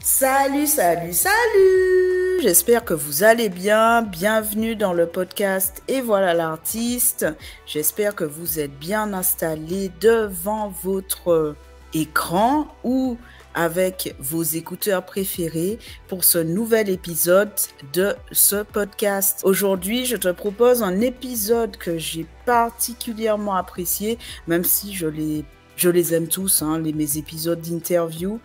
Salut, salut, salut! J'espère que vous allez bien. Bienvenue dans le podcast Et voilà l'artiste. J'espère que vous êtes bien installés devant votre écran ou avec vos écouteurs préférés pour ce nouvel épisode de ce podcast. Aujourd'hui, je te propose un épisode que j'ai particulièrement apprécié, même si je les aime tous, mes épisodes d'interview.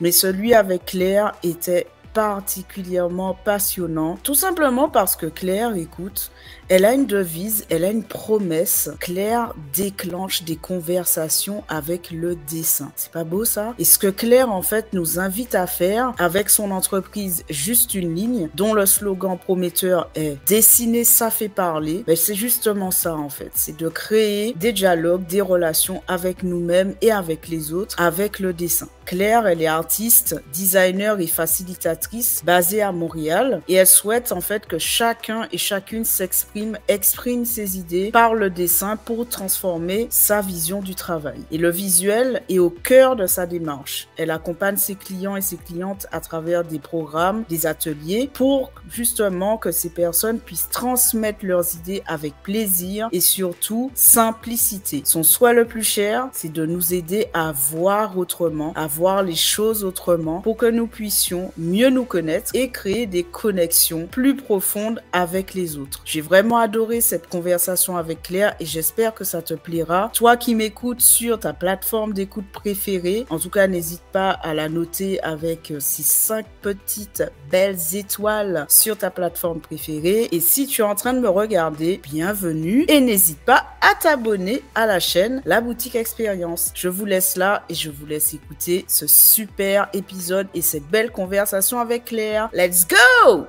Mais celui avec Claire était particulièrement passionnant, tout simplement parce que Claire, écoute, elle a une devise, elle a une promesse. Claire déclenche des conversations avec le dessin. C'est pas beau ça? Et ce que Claire en fait nous invite à faire avec son entreprise Juste une ligne, dont le slogan prometteur est dessiner ça fait parler, ben, c'est justement ça en fait. C'est de créer des dialogues, des relations avec nous-mêmes et avec les autres, avec le dessin. Claire, elle est artiste, designer et facilitatrice basée à Montréal et elle souhaite en fait que chacun et chacune exprime ses idées par le dessin pour transformer sa vision du travail. Et le visuel est au cœur de sa démarche. Elle accompagne ses clients et ses clientes à travers des programmes, des ateliers pour justement que ces personnes puissent transmettre leurs idées avec plaisir et surtout simplicité. Son souhait le plus cher, c'est de nous aider à voir autrement, à voir les choses autrement pour que nous puissions mieux nous connaître et créer des connexions plus profondes avec les autres. J'ai vraiment adoré cette conversation avec Claire et j'espère que ça te plaira. Toi qui m'écoutes sur ta plateforme d'écoute préférée, en tout cas n'hésite pas à la noter avec ces 5 petites belles étoiles sur ta plateforme préférée. Et si tu es en train de me regarder, bienvenue et n'hésite pas à t'abonner à la chaîne La Boutique Expérience. Je vous laisse là et je vous laisse écouter ce super épisode et cette belle conversation avec Claire. Let's go!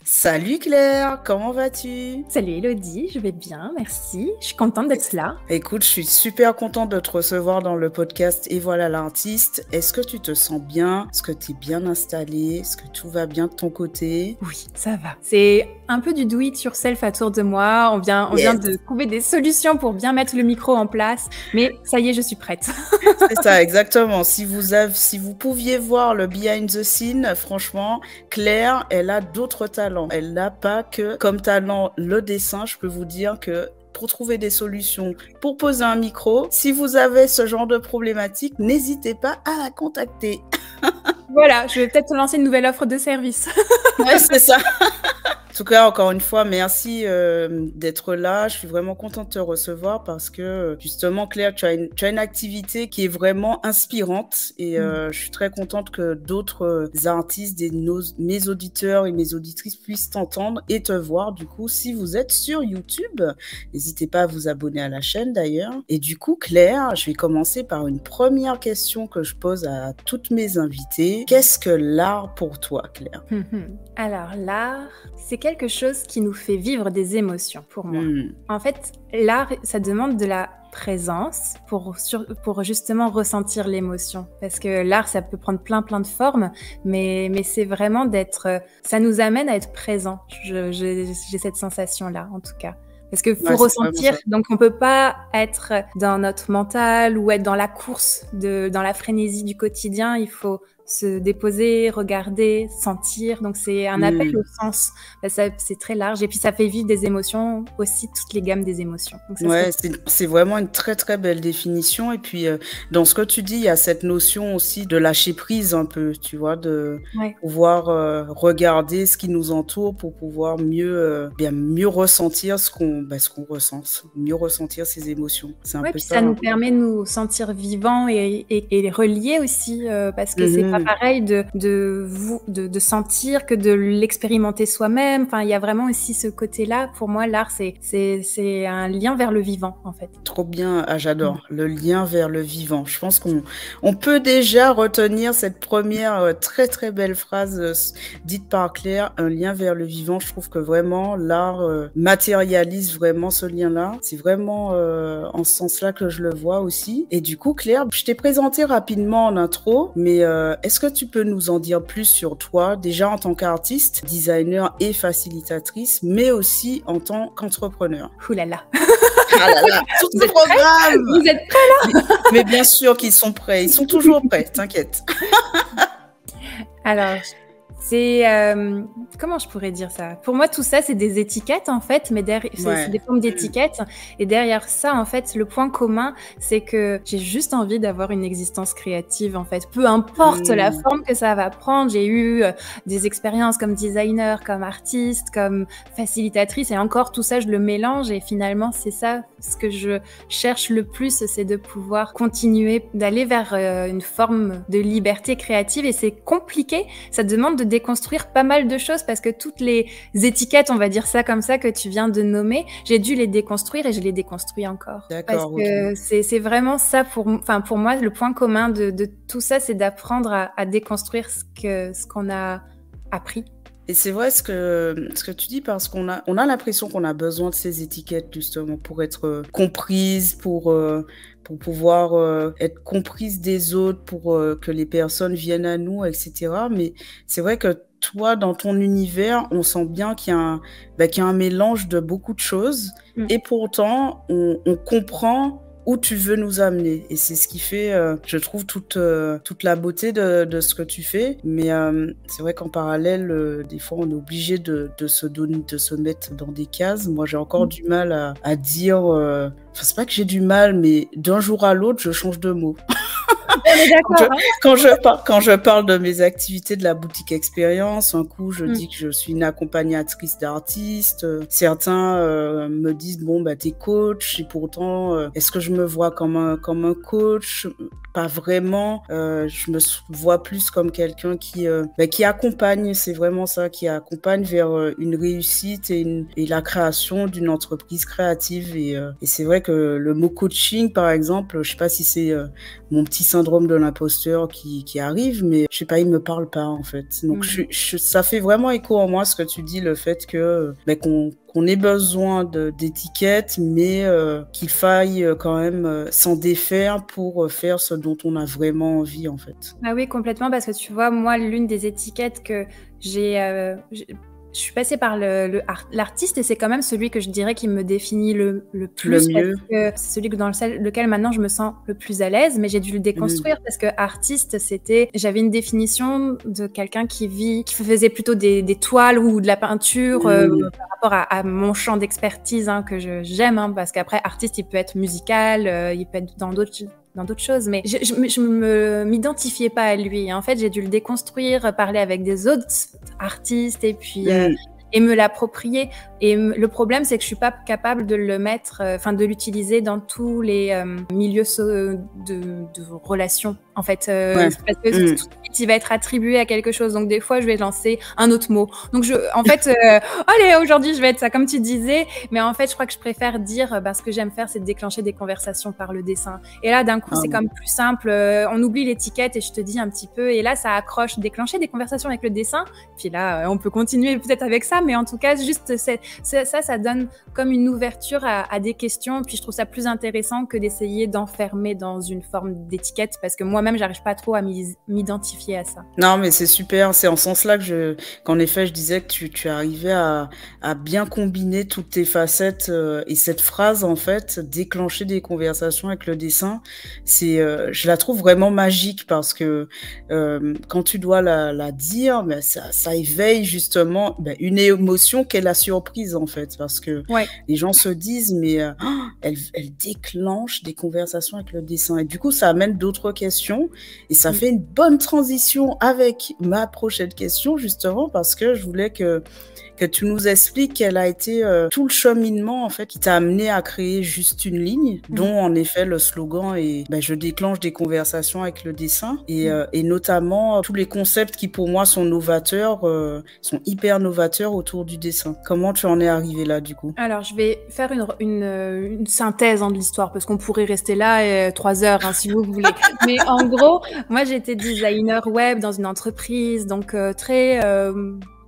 Salut Claire, comment vas-tu? Salut Elodie, je vais bien, merci. Je suis contente d'être là. Écoute, je suis super contente de te recevoir dans le podcast Et voilà l'artiste. Est-ce que tu te sens bien? Est-ce que tu es bien installée? Est-ce que tout va bien de ton côté? Oui, ça va. C'est un peu du do it yourself autour de moi. On vient de trouver des solutions pour bien mettre le micro en place. Mais ça y est, je suis prête. C'est ça, exactement. Si vous pouviez voir le behind the scene, franchement, Claire, elle a d'autres talents. Elle n'a pas que comme talent le dessin. Je peux vous dire que pour trouver des solutions, pour poser un micro, si vous avez ce genre de problématique, n'hésitez pas à la contacter. Voilà, je vais peut-être te lancer une nouvelle offre de service. Ouais, c'est ça. En tout cas, encore une fois, merci d'être là. Je suis vraiment contente de te recevoir parce que justement, Claire, tu as une activité qui est vraiment inspirante et je suis très contente que d'autres artistes, mes auditeurs et mes auditrices puissent t'entendre et te voir. Du coup, si vous êtes sur YouTube, n'hésitez pas à vous abonner à la chaîne d'ailleurs. Et du coup, Claire, je vais commencer par une première question que je pose à toutes mes invitées. Qu'est-ce que l'art pour toi, Claire? Alors, l'art, c'est quelque chose qui nous fait vivre des émotions pour moi. En fait, l'art, ça demande de la présence pour justement ressentir l'émotion. Parce que l'art, ça peut prendre plein de formes, mais c'est vraiment ça nous amène à être présent. J'ai cette sensation-là, en tout cas. Parce que faut ressentir, donc on peut pas être dans notre mental ou être dans la course, dans la frénésie du quotidien. Il faut se déposer, regarder, sentir. Donc c'est un appel au sens. C'est très large et puis ça fait vivre des émotions aussi, toutes les gammes des émotions. Donc, c'est vraiment une très très belle définition. Et puis dans ce que tu dis, il y a cette notion aussi de lâcher prise un peu, tu vois, de pouvoir regarder ce qui nous entoure pour pouvoir mieux ressentir ce qu'on ressent, mieux ressentir ses émotions. C'est un peu puis ça. Ça nous permet de nous sentir vivants et reliés aussi parce que c'est pas pareil de sentir que de l'expérimenter soi-même. Enfin, il y a vraiment aussi ce côté-là. Pour moi, l'art, c'est un lien vers le vivant, en fait. Trop bien, j'adore. Le lien vers le vivant. Je pense qu'on peut déjà retenir cette première très très belle phrase dite par Claire, un lien vers le vivant. Je trouve que vraiment l'art matérialise vraiment ce lien-là. C'est vraiment en ce sens-là que je le vois aussi. Et du coup, Claire, je t'ai présenté rapidement en intro, mais est-ce que tu peux nous en dire plus sur toi, déjà en tant qu'artiste, designer et facilitatrice, mais aussi en tant qu'entrepreneur? Ouh là là. Ah là là, tout ce programme! Vous êtes prêts là? Mais bien sûr qu'ils sont prêts, ils sont toujours prêts, t'inquiète. Alors, c'est... comment je pourrais dire ça? Pour moi, tout ça, c'est des étiquettes, en fait, mais c'est des formes d'étiquettes. Et derrière ça, en fait, le point commun, c'est que j'ai juste envie d'avoir une existence créative, en fait. Peu importe la forme que ça va prendre. J'ai eu des expériences comme designer, comme artiste, comme facilitatrice. Et encore, tout ça, je le mélange. Et finalement, c'est ça, ce que je cherche le plus, c'est de pouvoir continuer, d'aller vers une forme de liberté créative. Et c'est compliqué. Ça demande de déconstruire pas mal de choses parce que toutes les étiquettes, on va dire ça comme ça, que tu viens de nommer, j'ai dû les déconstruire et je les déconstruis encore. D'accord. Parce que c'est vraiment ça, pour moi, le point commun de tout ça, c'est d'apprendre à déconstruire ce qu'on a appris. Et c'est vrai ce que tu dis, parce qu'on a l'impression qu'on a besoin de ces étiquettes justement pour être comprise, pour pouvoir être comprise des autres, pour que les personnes viennent à nous, etc. Mais c'est vrai que toi, dans ton univers, on sent bien qu'il y a un mélange de beaucoup de choses, et pourtant, on comprend où tu veux nous amener. Et c'est ce qui fait, je trouve, toute la beauté de ce que tu fais. Mais c'est vrai qu'en parallèle, des fois, on est obligé de se mettre dans des cases. Moi, j'ai encore du mal à dire... Enfin, c'est pas que j'ai du mal, mais d'un jour à l'autre, je change de mot. On est d'accord. Quand je parle de mes activités de la boutique expérience, un coup je dis que je suis une accompagnatrice d'artistes. Certains me disent bon bah t'es coach, et pourtant est-ce que je me vois comme un coach? Pas vraiment. Je me vois plus comme quelqu'un qui accompagne. C'est vraiment ça, qui accompagne vers une réussite et la création d'une entreprise créative. Et c'est vrai que le mot coaching, par exemple, je sais pas si c'est mon petit syndrome de l'imposteur qui arrive, mais je sais pas, il me parle pas en fait. Donc ça fait vraiment écho en moi ce que tu dis, le fait que qu'on ait besoin d'étiquettes, mais qu'il faille quand même s'en défaire pour faire ce dont on a vraiment envie en fait. Ah oui, complètement, parce que tu vois, moi, l'une des étiquettes que je suis passée par l'artiste, et c'est quand même celui que je dirais qui me définit le plus. Le mieux. Parce que c'est celui dans lequel maintenant je me sens le plus à l'aise, mais j'ai dû le déconstruire parce que artiste, j'avais une définition de quelqu'un qui faisait plutôt des toiles ou de la peinture par rapport à mon champ d'expertise que j'aime, parce qu'après, artiste, il peut être musical, il peut être dans d'autres choses, mais je m'identifiais pas à lui. En fait, j'ai dû le déconstruire, parler avec des autres artistes et puis et me l'approprier. Et le problème, c'est que je suis pas capable de le mettre, de l'utiliser dans tous les milieux de relations. En fait, parce que tout de suite, il va être attribué à quelque chose. Donc des fois, je vais lancer un autre mot. Donc allez, aujourd'hui, je vais être ça, comme tu disais. Mais en fait, je crois que je préfère dire, ce que j'aime faire, c'est de déclencher des conversations par le dessin. Et là, d'un coup, c'est comme plus simple. On oublie l'étiquette et je te dis un petit peu. Et là, ça accroche, déclencher des conversations avec le dessin. Puis là, on peut continuer peut-être avec ça. Mais en tout cas, juste ça donne comme une ouverture à des questions. Puis je trouve ça plus intéressant que d'essayer d'enfermer dans une forme d'étiquette, parce que moi-même, j'arrive pas trop à m'identifier à ça. Non, mais c'est super. C'est en ce sens-là qu'en effet, je disais que tu arrivais à bien combiner toutes tes facettes, et cette phrase, en fait, déclencher des conversations avec le dessin, je la trouve vraiment magique, parce que quand tu dois la dire, ça éveille justement une émotion qu'est la surprise, en fait, parce que les gens se disent mais elle déclenche des conversations avec le dessin, et du coup ça amène d'autres questions, et ça fait une bonne transition avec ma prochaine question, justement, parce que je voulais que tu nous expliques quel a été tout le cheminement, en fait, qui t'a amené à créer Juste une ligne, dont en effet le slogan est je déclenche des conversations avec le dessin, et notamment tous les concepts qui pour moi sont novateurs, sont hyper novateurs autour du dessin. Comment tu en es arrivé là, du coup? Alors, je vais faire une synthèse de l'histoire, parce qu'on pourrait rester là 3 heures, si vous voulez. Mais en gros, moi, j'étais designer web dans une entreprise, donc très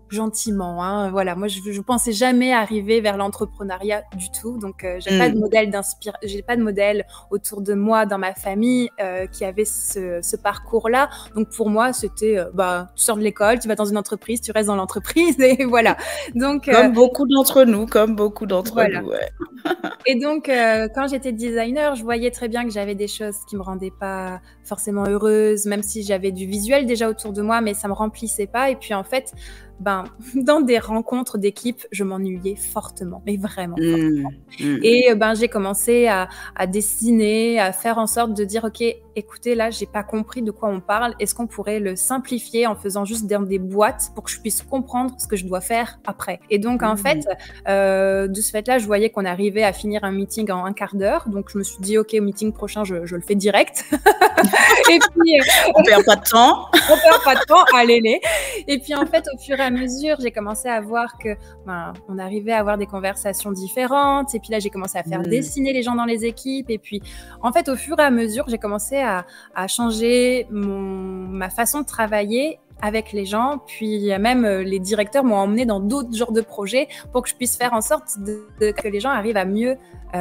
gentiment, hein. Voilà, moi je pensais jamais arriver vers l'entrepreneuriat du tout, donc j'ai pas de modèle autour de moi dans ma famille qui avait ce parcours-là. Donc pour moi, c'était tu sors de l'école, tu vas dans une entreprise, tu restes dans l'entreprise et voilà. Donc comme beaucoup d'entre nous, voilà. ouais. Et donc, quand j'étais designer, je voyais très bien que j'avais des choses qui me rendaient pas forcément heureuse, même si j'avais du visuel déjà autour de moi, mais ça me remplissait pas. Et puis en fait, dans des rencontres d'équipe, je m'ennuyais fortement, mais vraiment fortement. Et j'ai commencé à dessiner, à faire en sorte de dire, OK, écoutez, là, j'ai pas compris de quoi on parle. Est-ce qu'on pourrait le simplifier en faisant juste dans des boîtes pour que je puisse comprendre ce que je dois faire après? Et donc, en fait, de ce fait-là, je voyais qu'on arrivait à finir un meeting en un quart d'heure. Donc, je me suis dit, OK, au meeting prochain, je le fais direct. Et puis, on perd pas de temps. On perd pas de temps, allez-les. Et puis, en fait, au fur et à mesure, j'ai commencé à voir que on arrivait à avoir des conversations différentes. Et puis là, j'ai commencé à faire dessiner les gens dans les équipes. Et puis, en fait, au fur et à mesure, j'ai commencé à changer ma façon de travailler avec les gens, puis même les directeurs m'ont emmené dans d'autres genres de projets pour que je puisse faire en sorte que les gens arrivent à mieux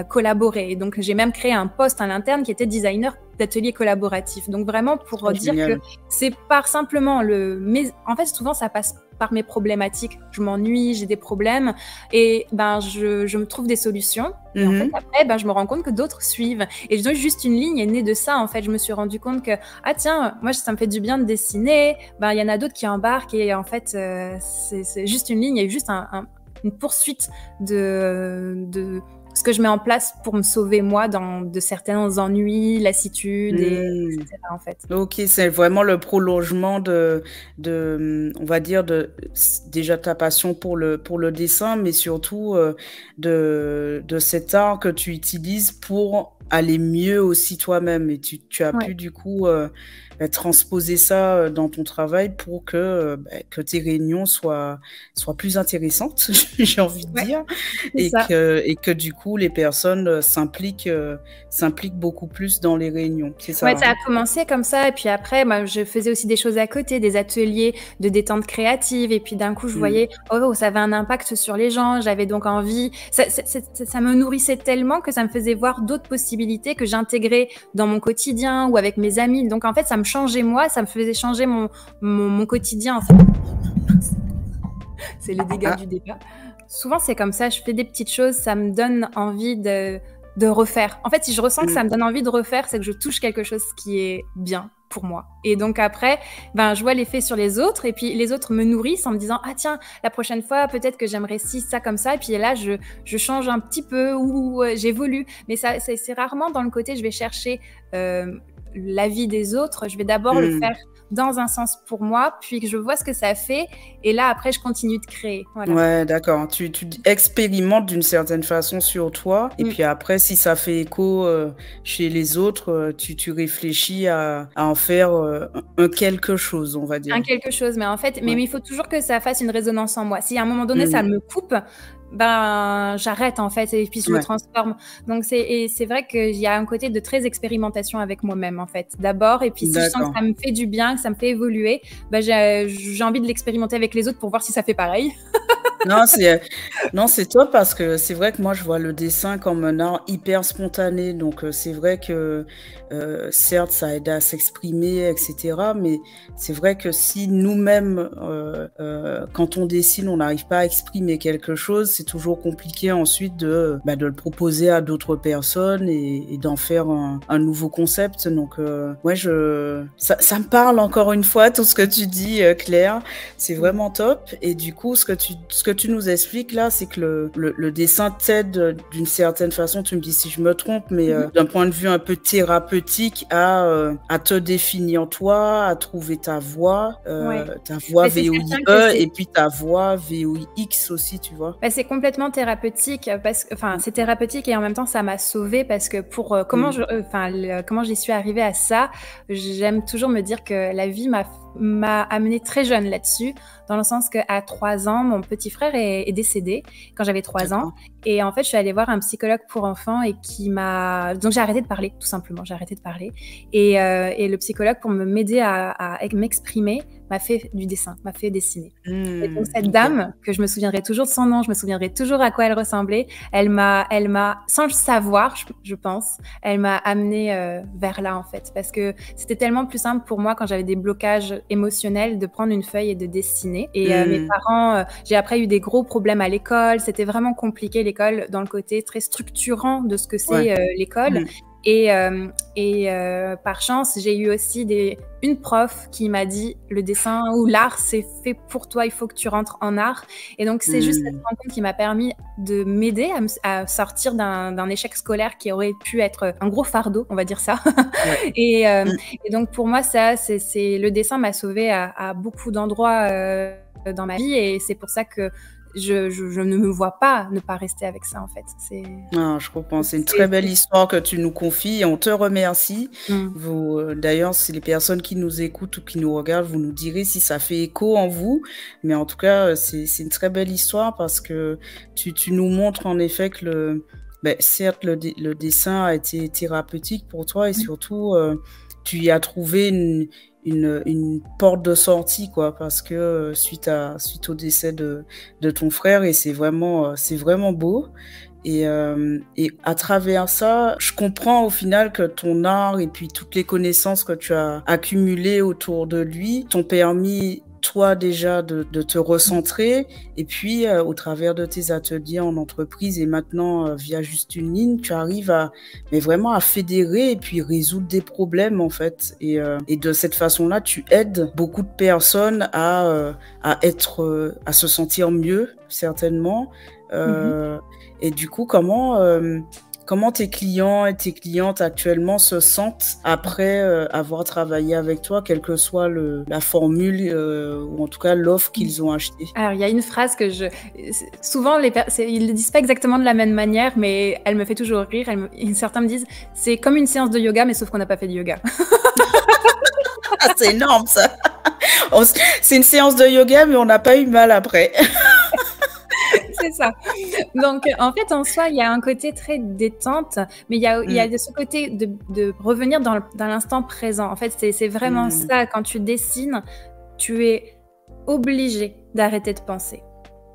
collaborer. Et donc, j'ai même créé un poste à l'interne qui était designer d'ateliers collaboratifs. Donc, vraiment pour dire que c'est par simplement en fait, souvent, ça passe par mes problématiques. Je m'ennuie, j'ai des problèmes et je me trouve des solutions. Et en fait, après, je me rends compte que d'autres suivent. Et juste une ligne est née de ça, en fait. Je me suis rendu compte que, tiens, moi, ça me fait du bien de dessiner. Il y en a d'autres qui embarquent et en fait, c'est juste une ligne et juste une poursuite de ce que je mets en place pour me sauver moi de certains ennuis, lassitudes, etc. en fait. Ok, c'est vraiment le prolongement de on va dire, déjà ta passion pour le dessin, mais surtout de cet art que tu utilises pour aller mieux aussi toi-même. Et tu as pu du coup transposer ça dans ton travail pour que tes réunions soient plus intéressantes, j'ai envie de dire, et que du coup les personnes s'impliquent beaucoup plus dans les réunions. C'est ça. Ouais, ça a commencé comme ça, et puis après, je faisais aussi des choses à côté, des ateliers de détente créative, et puis d'un coup, je voyais, ça avait un impact sur les gens, j'avais donc envie, ça me nourrissait tellement que ça me faisait voir d'autres possibilités que j'intégrais dans mon quotidien ou avec mes amis. Donc en fait, ça me changeait moi, ça me faisait changer mon quotidien. C'est les dégâts du départ. Souvent, c'est comme ça, je fais des petites choses, ça me donne envie de refaire. En fait, si je ressens que ça me donne envie de refaire, c'est que je touche quelque chose qui est bien pour moi. Et donc après, je vois l'effet sur les autres, et puis les autres me nourrissent en me disant, tiens, la prochaine fois, peut-être que j'aimerais ça comme ça, et puis là, je change un petit peu ou j'évolue. Mais ça, c'est rarement dans le côté, je vais chercher l'avis des autres, je vais d'abord le faire dans un sens pour moi, puis que je vois ce que ça fait, et là après je continue de créer. Voilà. Ouais, d'accord. Tu expérimentes d'une certaine façon sur toi, et puis après, si ça fait écho chez les autres, tu réfléchis à en faire un quelque chose, on va dire. Un quelque chose, mais en fait, mais il faut toujours que ça fasse une résonance en moi. Si à un moment donné ça me coupe, j'arrête en fait, et puis je le transforme. Donc c'est vrai qu'il y a un côté de très expérimentation avec moi-même en fait, d'abord, et puis si je sens que ça me fait du bien, que ça me fait évoluer, j'ai envie de l'expérimenter avec les autres pour voir si ça fait pareil. Non, c'est top, parce que c'est vrai que moi je vois le dessin comme un art hyper spontané, donc c'est vrai que certes ça aide à s'exprimer, etc., mais c'est vrai que si nous-mêmes quand on dessine on n'arrive pas à exprimer quelque chose, c'est toujours compliqué ensuite de le proposer à d'autres personnes et d'en faire un nouveau concept. Donc ça me parle encore une fois tout ce que tu dis, Claire, c'est vraiment top. Et du coup ce que tu nous expliques là, c'est que le dessin t'aide d'une certaine façon, tu me dis si je me trompe, mais d'un point de vue un peu thérapeutique à te définir toi, à trouver ta voix, ta voix VOIE et puis ta voix VOIX aussi, tu vois. C'est complètement thérapeutique, parce que c'est thérapeutique, et en même temps ça m'a sauvée, parce que pour comment j'y suis arrivée à ça, j'aime toujours me dire que la vie m'a amenée très jeune là-dessus, dans le sens qu'à 3 ans, mon petit frère est décédé quand j'avais 3 ans. Et en fait, je suis allée voir un psychologue pour enfants et donc j'ai arrêté de parler, tout simplement. J'ai arrêté de parler. Et le psychologue, pour m'aider à m'exprimer, m'a fait du dessin, m'a fait dessiner. Et donc cette dame, que je me souviendrai toujours de son nom, je me souviendrai toujours à quoi elle ressemblait, elle m'a, sans le savoir, je pense, elle m'a amenée vers là en fait, parce que c'était tellement plus simple pour moi quand j'avais des blocages émotionnels de prendre une feuille et de dessiner. Et mes parents, j'ai après eu des gros problèmes à l'école, c'était vraiment compliqué l'école dans le côté très structurant de ce que c'est l'école. Et par chance, j'ai eu aussi une prof qui m'a dit le dessin ou l'art, c'est fait pour toi, il faut que tu rentres en art. Et donc, c'est juste cette rencontre qui m'a permis de m'aider à sortir d'un échec scolaire qui aurait pu être un gros fardeau, on va dire ça. Et donc, pour moi, le dessin m'a sauvée à beaucoup d'endroits dans ma vie. Et c'est pour ça que je ne me vois pas ne pas rester avec ça, en fait. Ah, je comprends. C'est une très belle histoire que tu nous confies et on te remercie. D'ailleurs, si les personnes qui nous écoutent ou qui nous regardent, vous nous direz si ça fait écho en vous. Mais en tout cas, c'est une très belle histoire parce que tu nous montres en effet que certes, le dessin a été thérapeutique pour toi et surtout, tu y as trouvé une porte de sortie, quoi, parce que suite au décès de ton frère, et c'est vraiment beau. Et à travers ça, je comprends au final que ton art et puis toutes les connaissances que tu as accumulées autour de lui t'ont permis, toi déjà, de te recentrer, et puis au travers de tes ateliers en entreprise et maintenant via Juste une ligne, tu arrives vraiment à fédérer et puis résoudre des problèmes en fait, et de cette façon-là tu aides beaucoup de personnes à se sentir mieux certainement. Et du coup, comment tes clients et tes clientes actuellement se sentent après avoir travaillé avec toi, quelle que soit la formule ou en tout cas l'offre qu'ils ont achetée? Alors, il y a une phrase que souvent, ils ne le disent pas exactement de la même manière, mais elle me fait toujours rire. Certains me disent, c'est comme une séance de yoga, mais sauf qu'on n'a pas fait de yoga. Ah, c'est énorme ça. C'est une séance de yoga, mais on n'a pas eu mal après. C'est ça. Donc, en fait, en soi, il y a un côté très détente, mais il y a de ce côté de revenir dans l'instant présent. En fait, c'est vraiment ça. Quand tu dessines, tu es obligé d'arrêter de penser.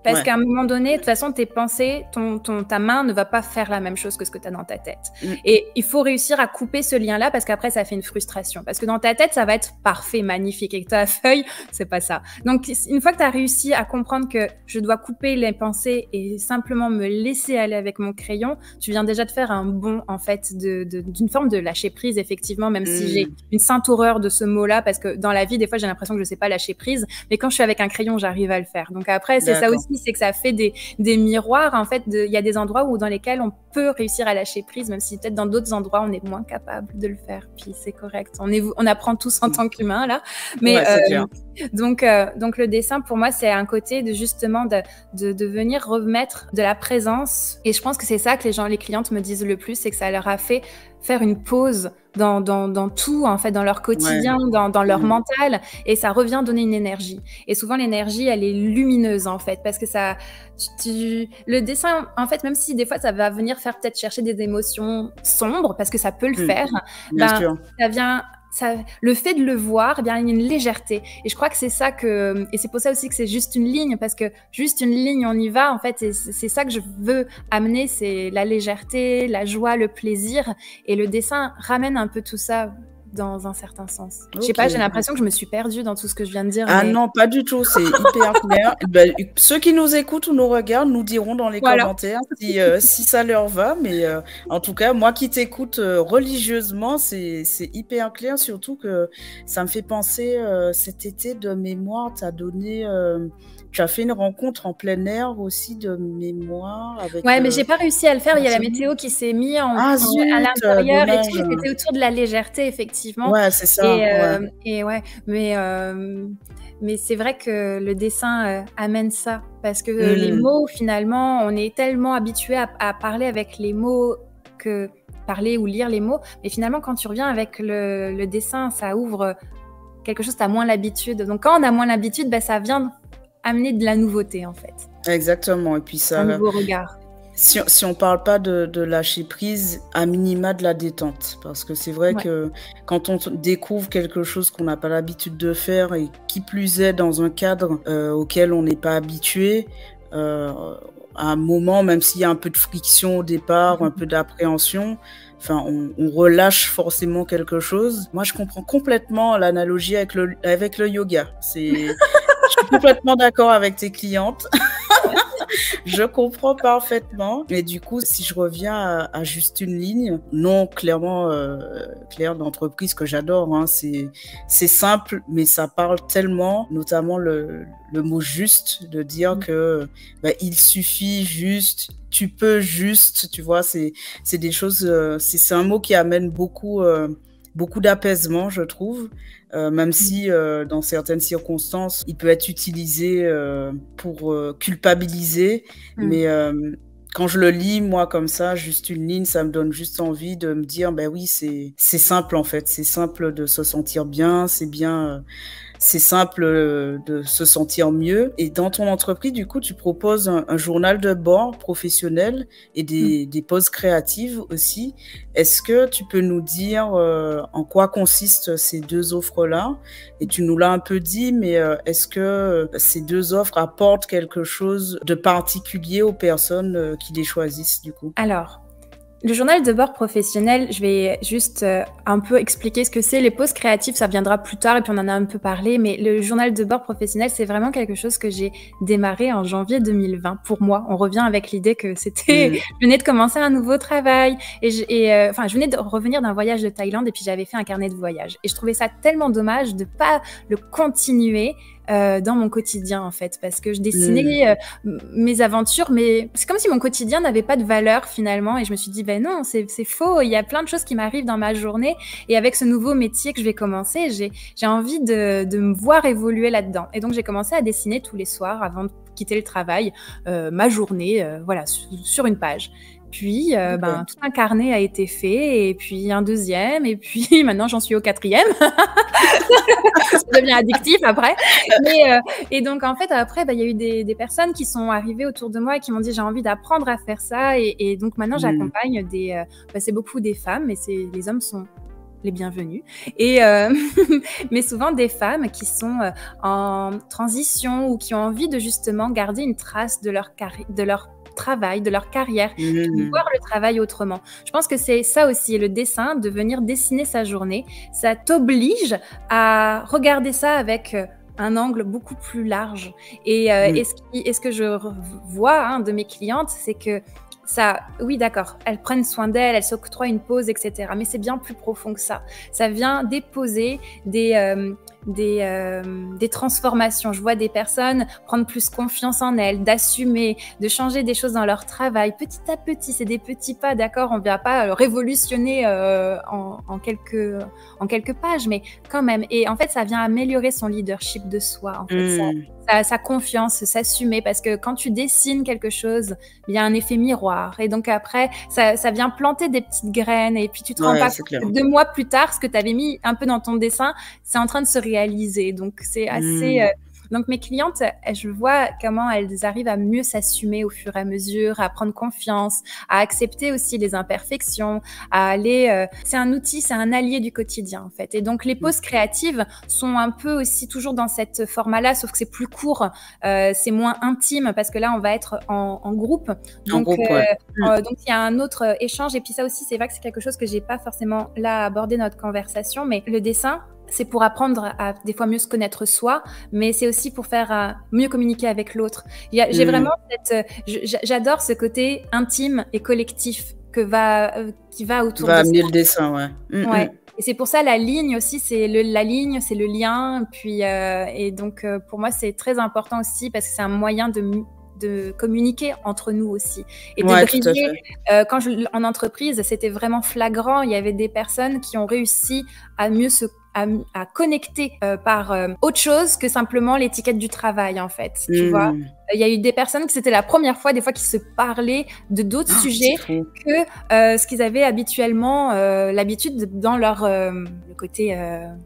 Parce qu'à un moment donné, de toute façon, tes pensées, ta main ne va pas faire la même chose que ce que tu as dans ta tête. Et il faut réussir à couper ce lien-là parce qu'après, ça fait une frustration. Parce que dans ta tête, ça va être parfait, magnifique. Et que ta feuille, c'est pas ça. Donc, une fois que tu as réussi à comprendre que je dois couper les pensées et simplement me laisser aller avec mon crayon, tu viens déjà de faire un bond, en fait, d'une forme de lâcher prise, effectivement, même si j'ai une sainte horreur de ce mot-là, parce que dans la vie, des fois, j'ai l'impression que je sais pas lâcher prise. Mais quand je suis avec un crayon, j'arrive à le faire. Donc après, c'est ça aussi. C'est que ça fait des miroirs, en fait. Il y a des endroits dans lesquels on peut réussir à lâcher prise, même si peut-être dans d'autres endroits, on est moins capable de le faire. Puis c'est correct. On apprend tous en tant qu'humains, là. Mais donc le dessin, pour moi, c'est un côté de justement de venir remettre de la présence. Et je pense que c'est ça que les clientes me disent le plus, c'est que ça leur a fait faire une pause dans tout, en fait, dans leur quotidien, dans leur mental, et ça revient donner une énergie. Et souvent, l'énergie, elle est lumineuse, en fait, parce que le dessin, en fait, même si des fois, ça va venir faire peut-être chercher des émotions sombres, parce que ça peut le faire, ça vient... le fait de le voir, il y a une légèreté. Et je crois que c'est ça et c'est pour ça aussi que c'est juste une ligne, parce que juste une ligne, on y va, en fait, et c'est ça que je veux amener, c'est la légèreté, la joie, le plaisir, et le dessin ramène un peu tout ça dans un certain sens. Je sais pas, j'ai l'impression que je me suis perdue dans tout ce que je viens de dire. Ah non, pas du tout, c'est hyper clair. Ceux qui nous écoutent ou nous regardent nous diront dans les commentaires si ça leur va, mais en tout cas, moi qui t'écoute religieusement, c'est hyper clair, surtout que ça me fait penser, cet été de mémoire, tu as fait une rencontre en plein air aussi de mémoire avec... Ouais, mais j'ai pas réussi à le faire. Il y a la météo qui s'est mise à l'intérieur et tout. C'était autour de la légèreté, effectivement. Ouais, c'est ça. Mais c'est vrai que le dessin amène ça. Parce que les mots, finalement, on est tellement habitué à parler avec les mots que parler ou lire les mots. Mais finalement, quand tu reviens avec le dessin, ça ouvre quelque chose, tu as moins l'habitude. Donc, quand on a moins l'habitude, ça vient amener de la nouveauté, en fait. Exactement. Et puis ça... Un nouveau regard. Si on parle pas de lâcher prise, à minima de la détente. Parce que c'est vrai que quand on découvre quelque chose qu'on n'a pas l'habitude de faire et qui plus est dans un cadre auquel on n'est pas habitué, à un moment, même s'il y a un peu de friction au départ, un peu d'appréhension, enfin, on relâche forcément quelque chose. Moi, je comprends complètement l'analogie avec le yoga. Je suis complètement d'accord avec tes clientes. Je comprends parfaitement. Et du coup, si je reviens à juste une ligne, non, clairement, Claire d'entreprise que j'adore, hein, c'est simple, mais ça parle tellement, notamment le mot juste, de dire que il suffit juste, tu peux juste, tu vois, c'est des choses, c'est un mot qui amène beaucoup d'apaisement, je trouve. Même si dans certaines circonstances, il peut être utilisé pour culpabiliser. Mais quand je le lis, moi, comme ça, juste une ligne, ça me donne juste envie de me dire, ben oui, c'est simple en fait. C'est simple de se sentir bien, c'est simple de se sentir mieux. Et dans ton entreprise, du coup, tu proposes un journal de bord professionnel et des pauses créatives aussi. Est-ce que tu peux nous dire en quoi consistent ces deux offres-là? Et tu nous l'as un peu dit, mais est-ce que ces deux offres apportent quelque chose de particulier aux personnes qui les choisissent, du coup? Alors, le journal de bord professionnel, je vais juste un peu expliquer ce que c'est. Les pauses créatives, ça viendra plus tard et puis on en a un peu parlé, mais le journal de bord professionnel, c'est vraiment quelque chose que j'ai démarré en janvier 2020. Pour moi, on revient avec l'idée que c'était... Je venais de commencer un nouveau travail je venais de revenir d'un voyage de Thaïlande et puis j'avais fait un carnet de voyage. Et je trouvais ça tellement dommage de pas le continuer dans mon quotidien en fait, parce que je dessinais mes aventures, mais c'est comme si mon quotidien n'avait pas de valeur finalement, et je me suis dit ben non, c'est faux, il y a plein de choses qui m'arrivent dans ma journée, et avec ce nouveau métier que je vais commencer, j'ai envie de me voir évoluer là-dedans, et donc j'ai commencé à dessiner tous les soirs avant de quitter le travail, ma journée, voilà, sur une page. Puis, tout un carnet a été fait, et puis un deuxième, et puis maintenant j'en suis au 4e. Ça devient addictif après. Et donc, en fait, après, il y a eu des personnes qui sont arrivées autour de moi et qui m'ont dit j'ai envie d'apprendre à faire ça. Et donc, maintenant, j'accompagne c'est beaucoup des femmes, mais les hommes sont les bienvenus. Mais souvent des femmes qui sont en transition ou qui ont envie de justement garder une trace de leur travail, de leur carrière, voir le travail autrement. Je pense que c'est ça aussi, le dessin, de venir dessiner sa journée, ça t'oblige à regarder ça avec un angle beaucoup plus large. Et ce que je vois de mes clientes, c'est que ça, oui, d'accord, elles prennent soin d'elles, elles s'octroient une pause, etc. Mais c'est bien plus profond que ça. Ça vient déposer des transformations. Je vois des personnes prendre plus confiance en elles, d'assumer, de changer des choses dans leur travail. Petit à petit, c'est des petits pas, d'accord? On ne vient pas révolutionner en quelques pages, mais quand même. Et en fait, ça vient améliorer son leadership de soi, en fait. Sa confiance, s'assumer, parce que quand tu dessines quelque chose, il y a un effet miroir, et donc après ça vient planter des petites graines, et puis tu te rends pas compte que 2 mois plus tard, ce que tu avais mis un peu dans ton dessin, c'est en train de se réaliser. Donc c'est assez donc mes clientes, je vois comment elles arrivent à mieux s'assumer au fur et à mesure, à prendre confiance, à accepter aussi les imperfections, à aller... c'est un outil, c'est un allié du quotidien en fait. Et donc les pauses créatives sont un peu aussi toujours dans cette format-là, sauf que c'est plus court, c'est moins intime, parce que là on va être en groupe. Donc donc il y a un autre échange. Et puis ça aussi, c'est vrai que c'est quelque chose que j'ai pas forcément là abordé dans notre conversation, mais le dessin, c'est pour apprendre à des fois mieux se connaître soi, mais c'est aussi pour faire mieux communiquer avec l'autre. J'ai vraiment j'adore ce côté intime et collectif qui va autour de ça. Va amener le dessin, ouais. Et c'est pour ça la ligne aussi, la ligne, c'est le lien. Puis et donc pour moi c'est très important aussi, parce que c'est un moyen de communiquer entre nous aussi, et de briller. Quand en entreprise, c'était vraiment flagrant. Il y avait des personnes qui ont réussi à mieux à connecter par autre chose que simplement l'étiquette du travail, en fait. Tu vois, Il y a eu des personnes que c'était la première fois, des fois, qui se parlaient de d'autres sujets que ce qu'ils avaient habituellement l'habitude dans leur le côté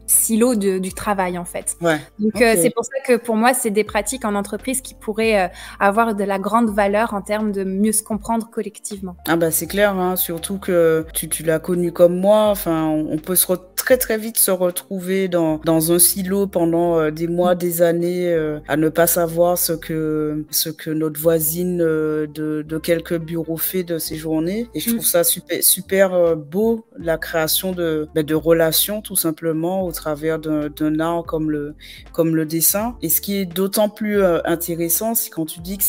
silo du travail, en fait. Ouais. Donc, c'est pour ça que pour moi, c'est des pratiques en entreprise qui pourraient avoir de la grande valeur en termes de mieux se comprendre collectivement. Ah bah c'est clair, hein, surtout que tu l'as connu comme moi. Enfin, on peut très très vite se retrouver dans un silo pendant des mois, des années, à ne pas savoir ce que notre voisine de quelques bureaux fait de ses journées. Et je trouve ça super beau, la création de relations tout simplement au travers d'un art comme le dessin. Et ce qui est d'autant plus intéressant, c'est quand tu dis que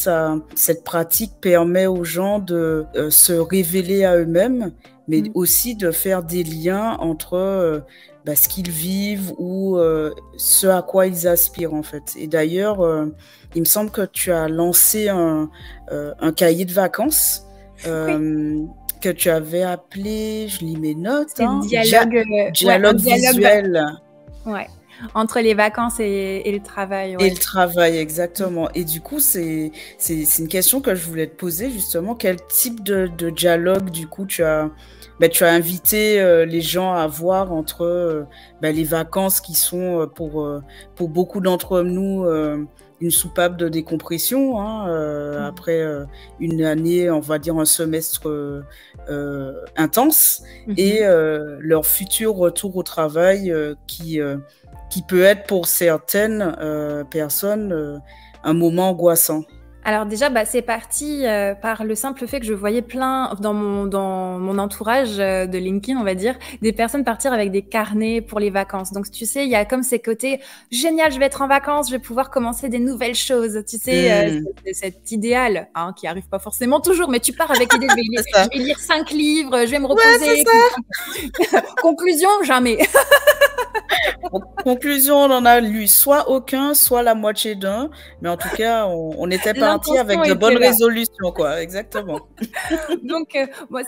cette pratique permet aux gens de se révéler à eux-mêmes, mais aussi de faire des liens entre ce qu'ils vivent ou ce à quoi ils aspirent, en fait. Et d'ailleurs, il me semble que tu as lancé un cahier de vacances que tu avais appelé, je lis mes notes, dialogue visuel. Ouais. Entre les vacances et le travail. Ouais. Et le travail, exactement. Et du coup, c'est une question que je voulais te poser, justement. Quel type de dialogue, du coup, tu as invité les gens à avoir entre les vacances qui sont pour beaucoup d'entre nous une soupape de décompression, hein, après une année, on va dire un semestre intense, et leur futur retour au travail qui peut être pour certaines personnes un moment angoissant. Alors déjà, c'est parti par le simple fait que je voyais plein dans mon entourage de LinkedIn, on va dire, des personnes partir avec des carnets pour les vacances. Donc tu sais, il y a comme ces côtés génial, je vais être en vacances, je vais pouvoir commencer des nouvelles choses. Tu sais, cet idéal qui arrive pas forcément toujours, mais tu pars avec l'idée je vais lire 5 livres, je vais me reposer. Ouais, c'est ça. Conclusion, jamais. Conclusion, on en a lu soit aucun, soit la moitié d'un, mais en tout cas, on était parti avec de bonnes résolutions, quoi, exactement. Donc,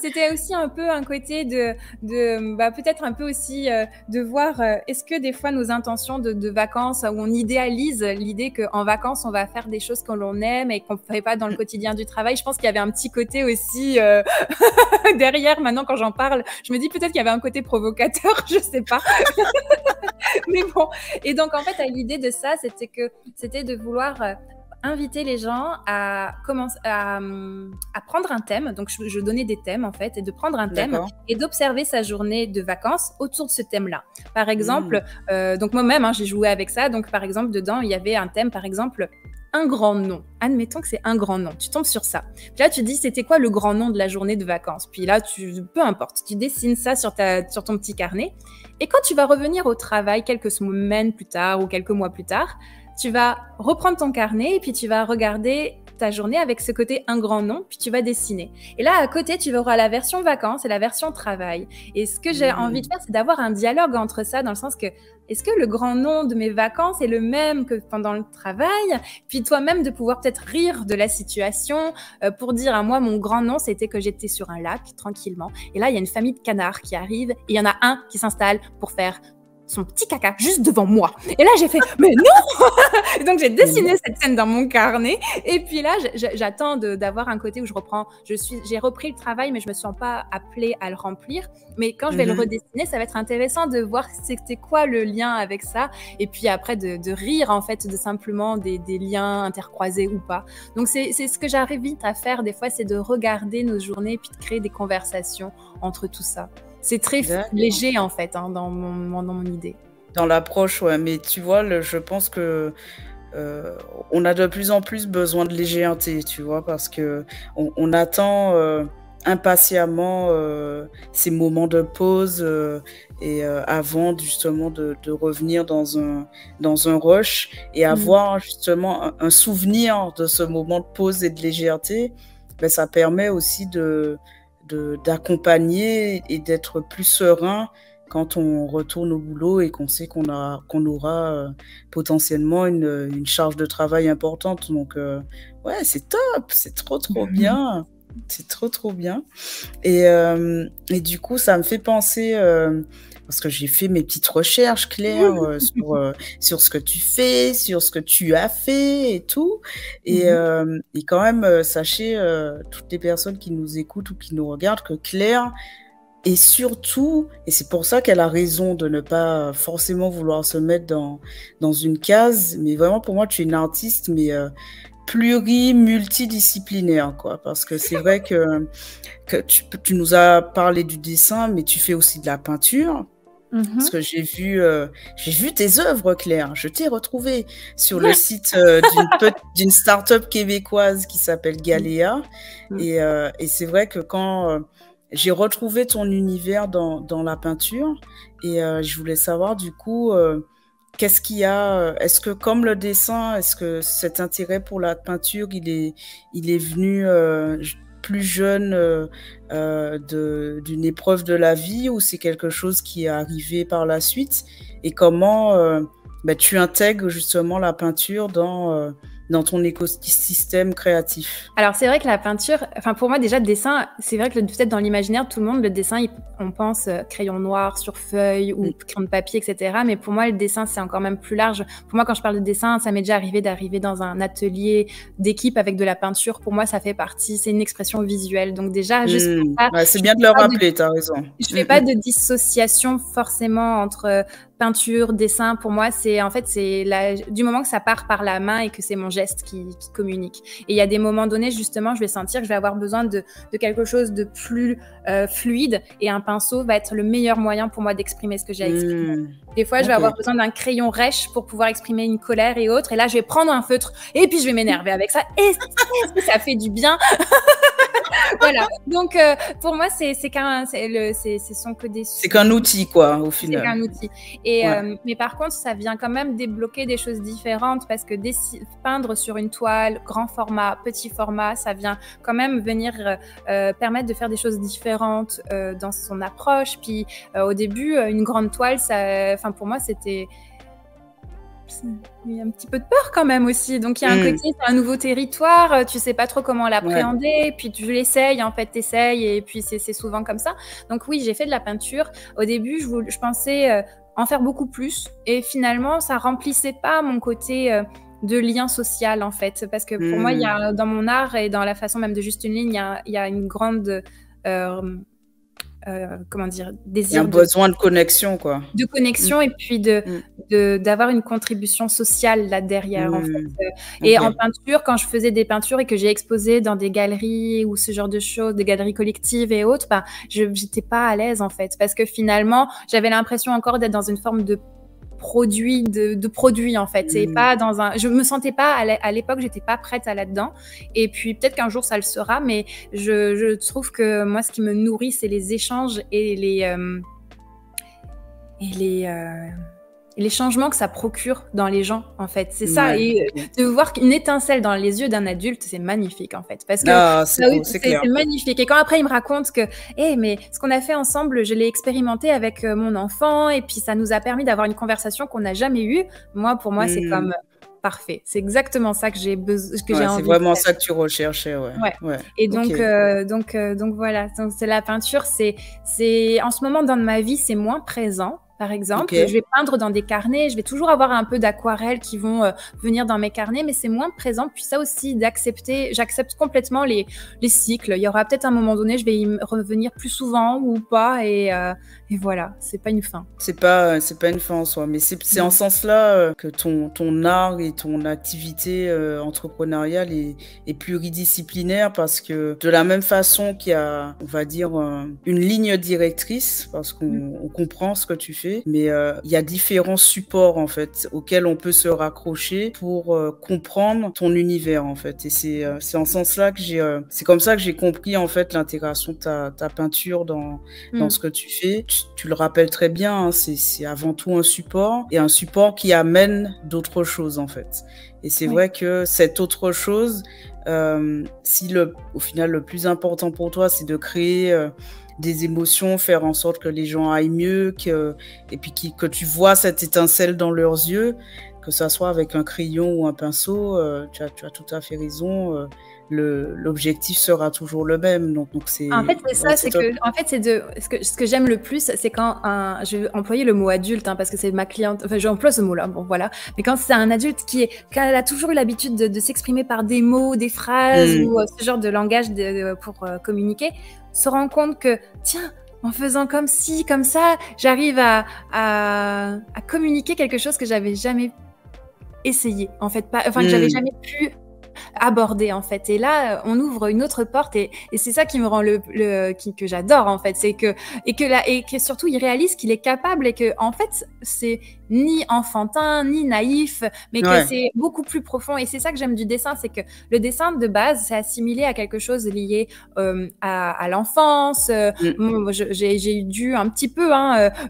c'était aussi un peu un côté de peut-être un peu aussi de voir est-ce que des fois nos intentions de vacances, où on idéalise l'idée qu'en vacances, on va faire des choses que l'on aime et qu'on ne ferait pas dans le quotidien du travail. Je pense qu'il y avait un petit côté aussi derrière, maintenant quand j'en parle, je me dis peut-être qu'il y avait un côté provocateur, je sais pas. Mais bon, et donc en fait l'idée de ça c'était de vouloir inviter les gens à commencer à prendre un thème. Donc je donnais des thèmes en fait, et de prendre un thème et d'observer sa journée de vacances autour de ce thème-là. Par exemple, donc moi-même j'ai joué avec ça. Donc par exemple dedans il y avait un thème, par exemple un grand nom. Admettons que c'est un grand nom. Tu tombes sur ça. Puis là, tu dis, c'était quoi le grand nom de la journée de vacances? Puis là, peu importe, tu dessines ça sur ton petit carnet. Et quand tu vas revenir au travail quelques semaines plus tard ou quelques mois plus tard, tu vas reprendre ton carnet et puis tu vas regarder ta journée avec ce côté un grand nom, puis tu vas dessiner. Et là, à côté, tu verras la version vacances et la version travail. Et ce que j'ai envie de faire, c'est d'avoir un dialogue entre ça, dans le sens que, est-ce que le grand nom de mes vacances est le même que pendant le travail? Puis toi-même, de pouvoir peut-être rire de la situation pour dire, à moi, mon grand nom, c'était que j'étais sur un lac, tranquillement. Et là, il y a une famille de canards qui arrive, et il y en a un qui s'installe pour faire son petit caca juste devant moi. Et là, j'ai fait, mais non. Donc, j'ai dessiné cette scène dans mon carnet. Et puis là, j'attends d'avoir un côté où j'ai repris le travail, mais je me sens pas appelée à le remplir. Mais quand je vais le redessiner, ça va être intéressant de voir c'était quoi le lien avec ça. Et puis après, de rire, en fait, de simplement des liens intercroisés ou pas. Donc, c'est ce que j'arrive vite à faire des fois, c'est de regarder nos journées puis de créer des conversations entre tout ça. C'est très léger, en fait, dans mon idée. Dans l'approche, ouais. Mais tu vois, je pense que on a de plus en plus besoin de légèreté, tu vois, parce que on attend impatiemment ces moments de pause et avant justement de revenir dans un rush et avoir justement un souvenir de ce moment de pause et de légèreté. Ça permet aussi d'accompagner et d'être plus serein quand on retourne au boulot et qu'on sait qu'on aura potentiellement une charge de travail importante. Donc, ouais, c'est top, c'est trop bien. C'est trop bien. Et du coup, ça me fait penser parce que j'ai fait mes petites recherches, Claire, sur ce que tu fais, sur ce que tu as fait et tout. Et quand même, sachez, toutes les personnes qui nous écoutent ou qui nous regardent, que Claire est surtout, et c'est pour ça qu'elle a raison de ne pas forcément vouloir se mettre dans une case, mais vraiment pour moi, tu es une artiste, mais multidisciplinaire, quoi, parce que c'est vrai que tu nous as parlé du dessin, mais tu fais aussi de la peinture. Parce que j'ai vu tes œuvres, Claire. Je t'ai retrouvée sur le site d'une start-up québécoise qui s'appelle Galéa. Et c'est vrai que quand j'ai retrouvé ton univers dans la peinture, et je voulais savoir du coup, qu'est-ce qu'il y a, est-ce que comme le dessin, est-ce que cet intérêt pour la peinture, il est venu plus jeune d'une épreuve de la vie, ou c'est quelque chose qui est arrivé par la suite, et comment tu intègres justement la peinture dans ton écosystème créatif? Alors, c'est vrai que la peinture, enfin, pour moi, déjà, le dessin, c'est vrai que peut-être dans l'imaginaire de tout le monde, le dessin, on pense crayon noir sur feuille ou crayon de papier, etc. Mais pour moi, le dessin, c'est encore même plus large. Pour moi, quand je parle de dessin, ça m'est déjà arrivé d'arriver dans un atelier d'équipe avec de la peinture. Pour moi, ça fait partie, c'est une expression visuelle. Donc déjà, juste pour ça, ouais, c'est bien de le rappeler, tu as raison. Je fais pas de dissociation forcément entre peinture, dessin. Pour moi, c'est du moment que ça part par la main et que c'est mon geste qui communique. Et il y a des moments donnés, justement, je vais sentir que je vais avoir besoin de quelque chose de plus fluide, et un pinceau va être le meilleur moyen pour moi d'exprimer ce que j'ai à exprimer. Des fois, je vais avoir besoin d'un crayon rêche pour pouvoir exprimer une colère et autres. Et là, je vais prendre un feutre et puis je vais m'énerver avec ça. Et ça fait du bien. Voilà. Donc, pour moi, c'est qu'un outil, quoi, au final. C'est qu'un outil. Et, mais par contre, ça vient quand même débloquer des choses différentes, parce que peindre sur une toile, grand format, petit format, ça vient quand même venir permettre de faire des choses différentes dans son approche. Puis, au début, une grande toile, pour moi, c'était... Il y a un petit peu de peur quand même aussi. Donc, il y a un côté, c'est un nouveau territoire, tu sais pas trop comment l'appréhender, puis tu l'essayes, en fait, t'essayes, et puis c'est souvent comme ça. Donc oui, j'ai fait de la peinture. Au début, je pensais en faire beaucoup plus, et finalement, ça remplissait pas mon côté de lien social, en fait. Parce que pour moi, il y a, dans mon art et dans la façon même de Juste une ligne, il y a une grande... comment dire, désir. Il y a un besoin de connexion, quoi. De connexion, et puis d'avoir une contribution sociale là derrière, en fait. Et en peinture, quand je faisais des peintures et que j'ai exposé dans des galeries ou ce genre de choses, des galeries collectives et autres, j'étais pas à l'aise, en fait, parce que finalement, j'avais l'impression encore d'être dans une forme de produit, en fait. C'est pas je me sentais pas, à l'époque, j'étais pas prête à là-dedans. Et puis, peut-être qu'un jour, ça le sera, mais je trouve que moi, ce qui me nourrit, c'est les échanges et les changements que ça procure dans les gens, en fait. C'est ça. Et de voir une étincelle dans les yeux d'un adulte, c'est magnifique, en fait. Parce que c'est magnifique. Et quand après, il me raconte que, mais ce qu'on a fait ensemble, je l'ai expérimenté avec mon enfant, et puis ça nous a permis d'avoir une conversation qu'on n'a jamais eue. Pour moi, c'est comme... parfait. C'est exactement ça que j'ai besoin, que j'ai envie. C'est vraiment ça que tu recherchais, Et donc voilà. Donc, c'est la peinture. C'est en ce moment dans ma vie, c'est moins présent. Par exemple, je vais peindre dans des carnets, je vais toujours avoir un peu d'aquarelles qui vont venir dans mes carnets, mais c'est moins présent. Puis ça aussi, j'accepte complètement les cycles. Il y aura peut-être un moment donné, je vais y revenir plus souvent ou pas, et voilà, c'est pas une fin. C'est pas une fin en soi, mais c'est en ce sens-là que ton art et ton activité entrepreneuriale est pluridisciplinaire, parce que de la même façon qu'il y a, on va dire, une ligne directrice, parce qu'on comprend ce que tu fais, mais il y a différents supports, en fait, auxquels on peut se raccrocher pour comprendre ton univers, en fait. Et c'est en ce sens-là que c'est comme ça que j'ai compris, en fait, l'intégration de ta peinture dans ce que tu fais. Tu le rappelles très bien, hein, c'est avant tout un support, et un support qui amène d'autres choses, en fait. Et c'est vrai que cette autre chose, si au final le plus important pour toi, c'est de créer des émotions, faire en sorte que les gens aillent mieux, et puis que tu vois cette étincelle dans leurs yeux, que ça soit avec un crayon ou un pinceau, tu as tout à fait raison. L'objectif sera toujours le même. Donc c'est. En fait, c'est ça, c'est top. que, en fait, ce que j'aime le plus, c'est quand je vais employer le mot adulte, hein, parce que c'est ma cliente, enfin, j'emploie ce mot-là, bon, voilà. Mais quand c'est un adulte quand elle a toujours eu l'habitude de s'exprimer par des mots, des phrases, ou ce genre de langage pour communiquer, se rend compte que, tiens, en faisant comme ci, comme ça, j'arrive à communiquer quelque chose que j'avais jamais essayé, en fait, que j'avais jamais pu aborder, en fait. Et là, on ouvre une autre porte, et c'est ça qui me rend que j'adore, en fait, c'est que et que surtout il réalise qu'il est capable, et que en fait c'est ni enfantin ni naïf, mais que c'est beaucoup plus profond. Et c'est ça que j'aime du dessin, c'est que le dessin de base, c'est assimilé à quelque chose lié à l'enfance. J'ai dû un petit peu,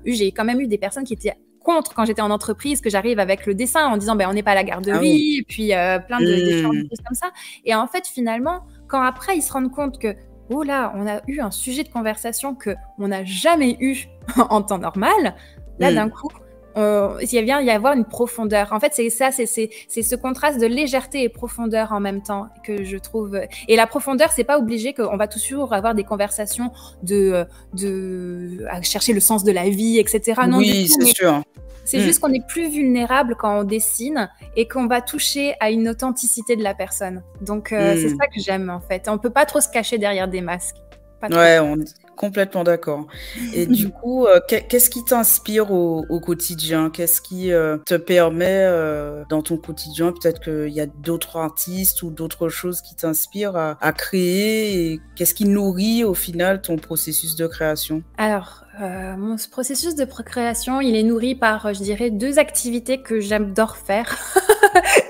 j'ai quand même eu des personnes qui étaient contre quand j'étais en entreprise, que j'arrive avec le dessin en disant on n'est pas à la garderie, et puis plein de choses comme ça. Et en fait, finalement, quand après ils se rendent compte que oh là, on a eu un sujet de conversation que on n'a jamais eu en temps normal, là d'un coup il vient y avoir une profondeur. En fait, c'est ça, c'est ce contraste de légèreté et profondeur en même temps que je trouve. Et la profondeur, c'est pas obligé qu'on va toujours avoir des conversations à chercher le sens de la vie, etc. Non, oui, c'est sûr. C'est juste qu'on est plus vulnérable quand on dessine, et qu'on va toucher à une authenticité de la personne. Donc, c'est ça que j'aime, en fait. On peut pas trop se cacher derrière des masques. Ouais, on est complètement d'accord. Et du coup, qu'est-ce qui t'inspire au quotidien? Qu'est-ce qui te permet dans ton quotidien? Peut-être qu'il y a d'autres artistes ou d'autres choses qui t'inspirent à créer. Et qu'est-ce qui nourrit au final ton processus de création? Alors, mon processus de création, il est nourri par, je dirais, 2 activités que j'adore faire.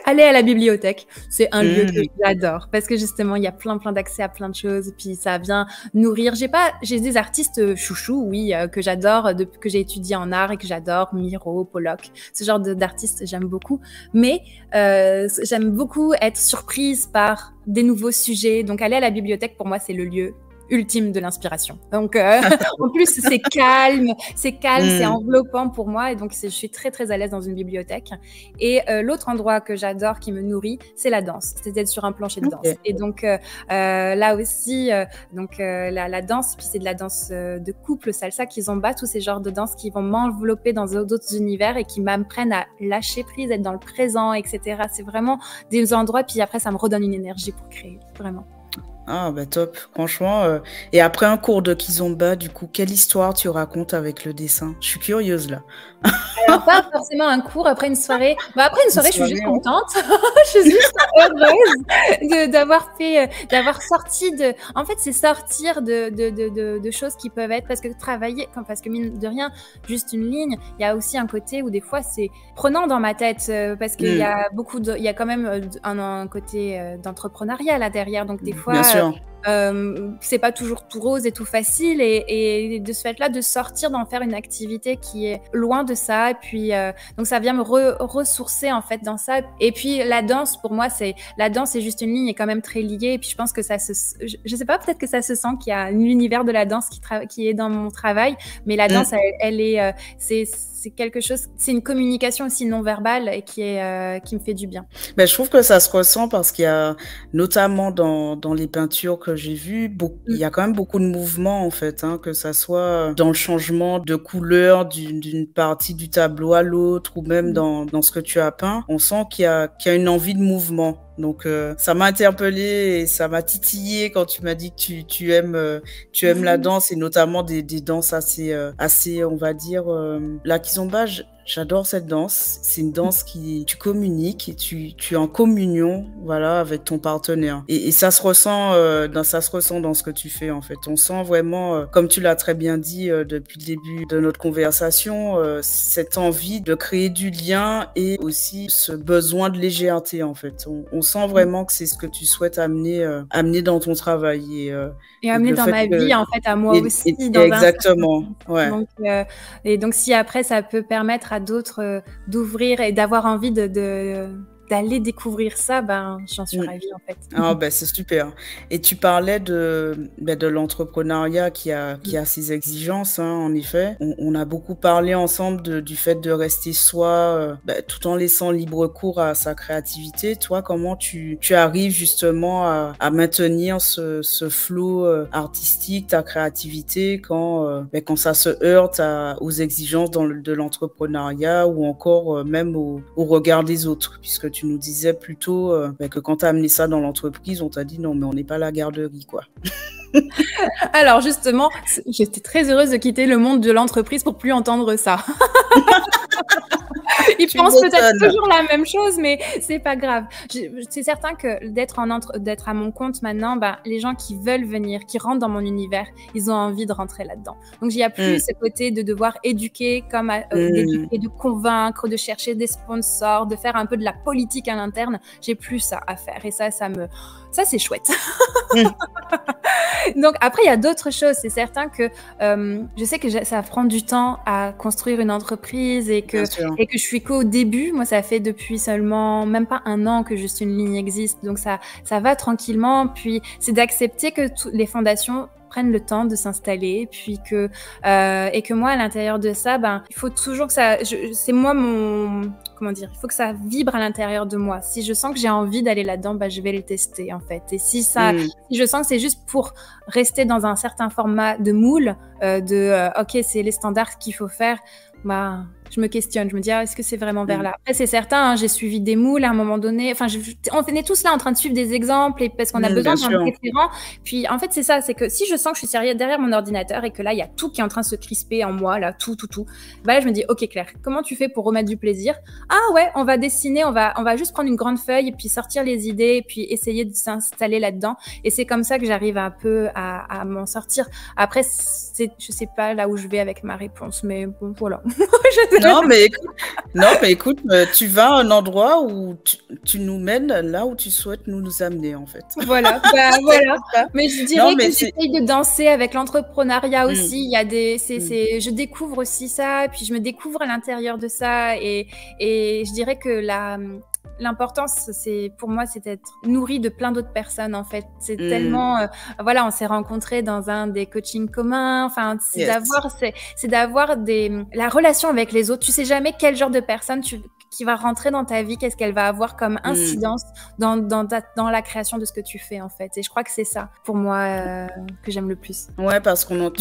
Aller à la bibliothèque, c'est un lieu que j'adore, parce que justement, il y a plein d'accès à plein de choses, puis ça vient nourrir. J'ai des artistes chouchous, oui, que j'adore, que j'ai étudié en art et que j'adore, Miro, Pollock, ce genre d'artistes, j'aime beaucoup. Mais j'aime beaucoup être surprise par des nouveaux sujets. Donc, aller à la bibliothèque, pour moi, c'est le lieu ultime de l'inspiration. Donc, en plus, c'est calme, c'est enveloppant pour moi, et donc je suis très très à l'aise dans une bibliothèque. Et l'autre endroit que j'adore, qui me nourrit, c'est la danse, c'est d'être sur un plancher de danse. Et donc là aussi, la danse, puis c'est de la danse de couple, salsa, kizomba, tous ces genres de danse qui vont m'envelopper dans d'autres univers et qui m'apprennent à lâcher prise, être dans le présent, etc. C'est vraiment des endroits, puis après ça me redonne une énergie pour créer, vraiment. Ah bah top, franchement. Et après un cours de kizomba, du coup, quelle histoire tu racontes avec le dessin? Je suis curieuse là. Alors, pas forcément un cours, après une soirée. Après une soirée, je suis juste contente. Je suis juste heureuse d'avoir sorti de. En fait, c'est sortir de choses qui peuvent être, parce que parce que mine de rien, juste une ligne, il y a aussi un côté où des fois c'est prenant dans ma tête, parce qu'il y a il y a quand même un côté d'entrepreneuriat là derrière, donc des fois. Bien sûr. C'est pas toujours tout rose et tout facile, et de ce fait-là, de sortir, d'en faire une activité qui est loin de ça, et puis donc ça vient me ressourcer en fait dans ça. Et puis la danse, pour moi, la danse est juste une ligne, est quand même très liée, et puis je pense que je sais pas, peut-être que ça se sent qu'il y a l'univers de la danse qui est dans mon travail, mais la danse, elle est c'est quelque chose, c'est une communication aussi non verbale, et qui me fait du bien. Ben, je trouve que ça se ressent, parce qu'il y a, notamment dans les peintures que j'ai vues, il y a quand même beaucoup de mouvements en fait, que ça soit dans le changement de couleur d'une partie du tableau à l'autre, ou même dans ce que tu as peint. On sent qu'il y a une envie de mouvement. Donc ça m'a interpellée et ça m'a titillé quand tu m'as dit que tu aimes la danse, et notamment des danses assez on va dire la kizomba. J'adore cette danse. C'est une danse qui tu communiques, et tu es en communion, voilà, avec ton partenaire. Et ça se ressent dans ce que tu fais en fait. On sent vraiment, comme tu l'as très bien dit depuis le début de notre conversation, cette envie de créer du lien, et aussi ce besoin de légèreté en fait. On sent vraiment que c'est ce que tu souhaites amener dans ton travail, et amener dans ma vie en fait, à moi aussi. Exactement. Ouais. Donc si après ça peut permettre à d'autres d'ouvrir et d'avoir envie de d'aller découvrir ça, ben, j'en suis ravie en fait. Ah ben c'est super. Et tu parlais de l'entrepreneuriat qui a ses exigences, hein, en effet. On a beaucoup parlé ensemble du fait de rester soi, tout en laissant libre cours à sa créativité. Toi, comment tu arrives justement à maintenir ce flow artistique, ta créativité quand ça se heurte aux exigences de l'entrepreneuriat ou encore même au regard des autres, puisque tu nous disais plutôt que quand tu as amené ça dans l'entreprise, on t'a dit non, mais on n'est pas la garderie, quoi. Alors justement, j'étais très heureuse de quitter le monde de l'entreprise pour plus entendre ça. Ils pensent peut-être toujours la même chose, mais c'est pas grave. C'est certain que d'être à mon compte maintenant, les gens qui veulent venir, qui rentrent dans mon univers, ils ont envie de rentrer là-dedans. Donc, il n'y a plus ce côté de devoir éduquer, d'éduquer, de convaincre, de chercher des sponsors, de faire un peu de la politique à l'interne. J'ai plus ça à faire. Et ça c'est chouette. Donc, après, il y a d'autres choses. C'est certain que je sais que ça prend du temps à construire une entreprise et que je suis qu'au début. Moi, ça fait depuis seulement même pas 1 an que Juste une ligne existe. Donc, ça va tranquillement. Puis, c'est d'accepter que les fondations prennent le temps de s'installer, puis et que moi, à l'intérieur de ça, il faut toujours que ça... c'est moi il faut que ça vibre à l'intérieur de moi. Si je sens que j'ai envie d'aller là-dedans, je vais le tester, en fait. Et si je sens que c'est juste pour rester dans un certain format de moule, OK, c'est les standards qu'il faut faire, je me questionne, je me dis est-ce que c'est vraiment vers là. Après c'est certain, j'ai suivi des moules à un moment donné, enfin on est tous là en train de suivre des exemples et parce qu'on a besoin d'un référent. Puis en fait c'est ça, c'est que si je sens que je suis sérieuse derrière mon ordinateur et que là il y a tout qui est en train de se crisper en moi, là tout, là je me dis OK Claire, comment tu fais pour remettre du plaisir? Ah ouais, on va dessiner, on va juste prendre une grande feuille et puis sortir les idées et puis essayer de s'installer là-dedans, et c'est comme ça que j'arrive un peu à m'en sortir. Après je sais pas là où je vais avec ma réponse, mais bon voilà. Non, mais écoute, tu vas à un endroit où tu nous mènes là où tu souhaites nous amener, en fait. Voilà, voilà. Mais je dirais que j'essaye de danser avec l'entrepreneuriat aussi. Il y a je découvre aussi ça, puis je me découvre à l'intérieur de ça, et je dirais que l'importance, pour moi, c'est d'être nourri de plein d'autres personnes, en fait. C'est tellement... on s'est rencontrés dans un des coachings communs. Enfin, c'est d'avoir la relation avec les autres. Tu sais jamais quel genre de personne qui va rentrer dans ta vie, qu'est-ce qu'elle va avoir comme incidence dans la création de ce que tu fais, en fait. Et je crois que c'est ça, pour moi, que j'aime le plus. Ouais, parce qu'on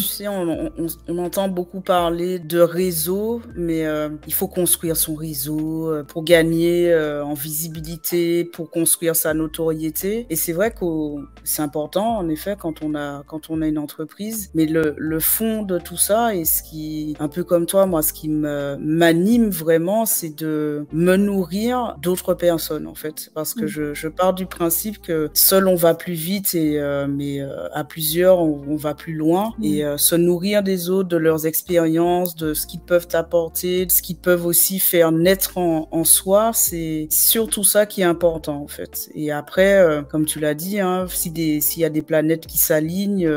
entend beaucoup parler de réseau, mais il faut construire son réseau pour gagner en visibilité, pour construire sa notoriété. Et c'est vrai que c'est important, en effet, quand on a une entreprise. Mais le fond de tout ça, et un peu comme toi, moi, ce qui m'anime vraiment, c'est de me nourrir d'autres personnes, en fait. Parce que je pars du principe que seul on va plus vite, mais à plusieurs on va plus loin. Et se nourrir des autres, de leurs expériences, de ce qu'ils peuvent apporter, de ce qu'ils peuvent aussi faire naître en soi, c'est surtout ça qui est important, en fait. Et après, comme tu l'as dit, s'il y a des planètes qui s'alignent,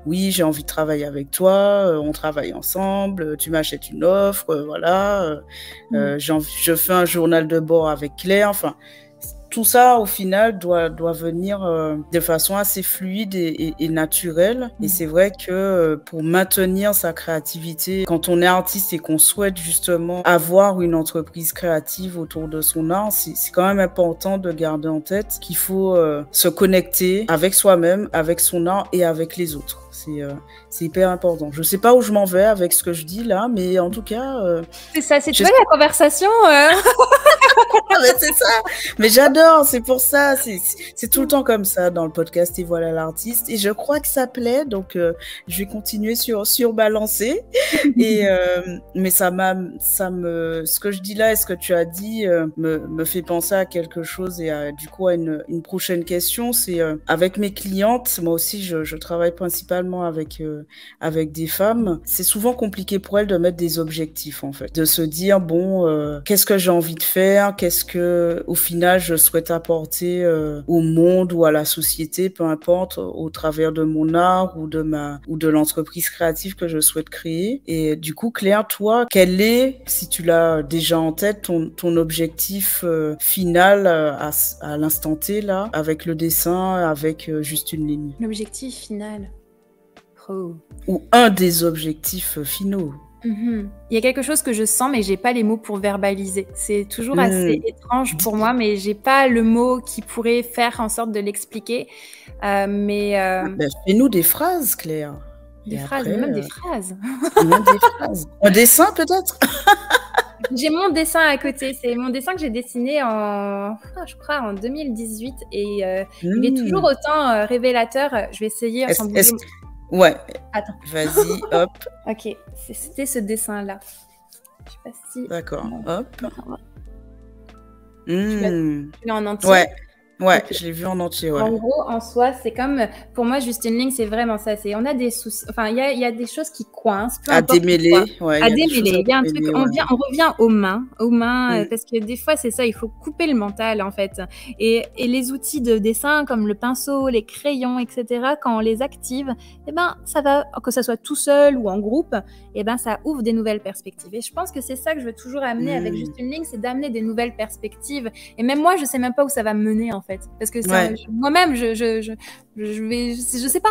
oui, j'ai envie de travailler avec toi, on travaille ensemble, tu m'achètes une offre, je fais un journal de bord avec Claire, enfin, tout ça, au final, doit venir de façon assez fluide et naturelle. Et c'est vrai que pour maintenir sa créativité, quand on est artiste et qu'on souhaite justement avoir une entreprise créative autour de son art, c'est quand même important de garder en tête qu'il faut se connecter avec soi-même, avec son art et avec les autres. C'est hyper important. Je sais pas où je m'en vais avec ce que je dis là, mais en tout cas... c'est ça, c'est toi la conversation Mais c'est ça, mais j'adore, c'est pour ça, c'est tout le temps comme ça dans le podcast Et voilà l'artiste, et je crois que ça plaît, donc je vais continuer sur ma lancée. Et mais ce que je dis là et ce que tu as dit me fait penser à quelque chose, et du coup à une prochaine question. C'est avec mes clientes, moi aussi je travaille principalement avec des femmes. C'est souvent compliqué pour elles de mettre des objectifs, en fait, de se dire bon, qu'est-ce que j'ai envie de faire, qu'est-ce que, au final, je souhaite apporter au monde ou à la société, peu importe, au travers de mon art ou de l'entreprise créative que je souhaite créer. Et du coup, Claire, toi, quel est, si tu l'as déjà en tête, ton objectif final à l'instant T, là, avec le dessin, avec juste une ligne? L'objectif final. Oh. Ou un des objectifs finaux. Il y a quelque chose que je sens, mais j'ai pas les mots pour verbaliser. C'est toujours assez étrange pour moi, mais j'ai pas le mot qui pourrait faire en sorte de l'expliquer. Fais-nous des phrases, Claire. Des phrases, même des phrases. Même des phrases. Un dessin, peut-être? J'ai mon dessin à côté. C'est mon dessin que j'ai dessiné je crois, en 2018. Et il est toujours autant révélateur. Je vais essayer sans bouger. Ouais. Attends. Vas-y, hop. Ok, c'était ce dessin-là. Je sais pas si... D'accord, hop. Tu l'as en entier? Ouais, okay. Je l'ai vu en entier, ouais. En gros, en soi, c'est comme... Pour moi, juste une ligne, c'est vraiment ça. On a des soucis... Enfin, il y a des choses qui coincent. À démêler. Ouais, à démêler. Il y a un truc... On revient aux mains. Parce que des fois, c'est ça. Il faut couper le mental, en fait. Et les outils de dessin, comme le pinceau, les crayons, etc., quand on les active, ça va... Que ça soit tout seul ou en groupe, ça ouvre des nouvelles perspectives. Et je pense que c'est ça que je veux toujours amener avec juste une ligne, c'est d'amener des nouvelles perspectives. Et même moi, je sais même pas où ça va me mener, en fait. Parce que moi-même, je sais pas.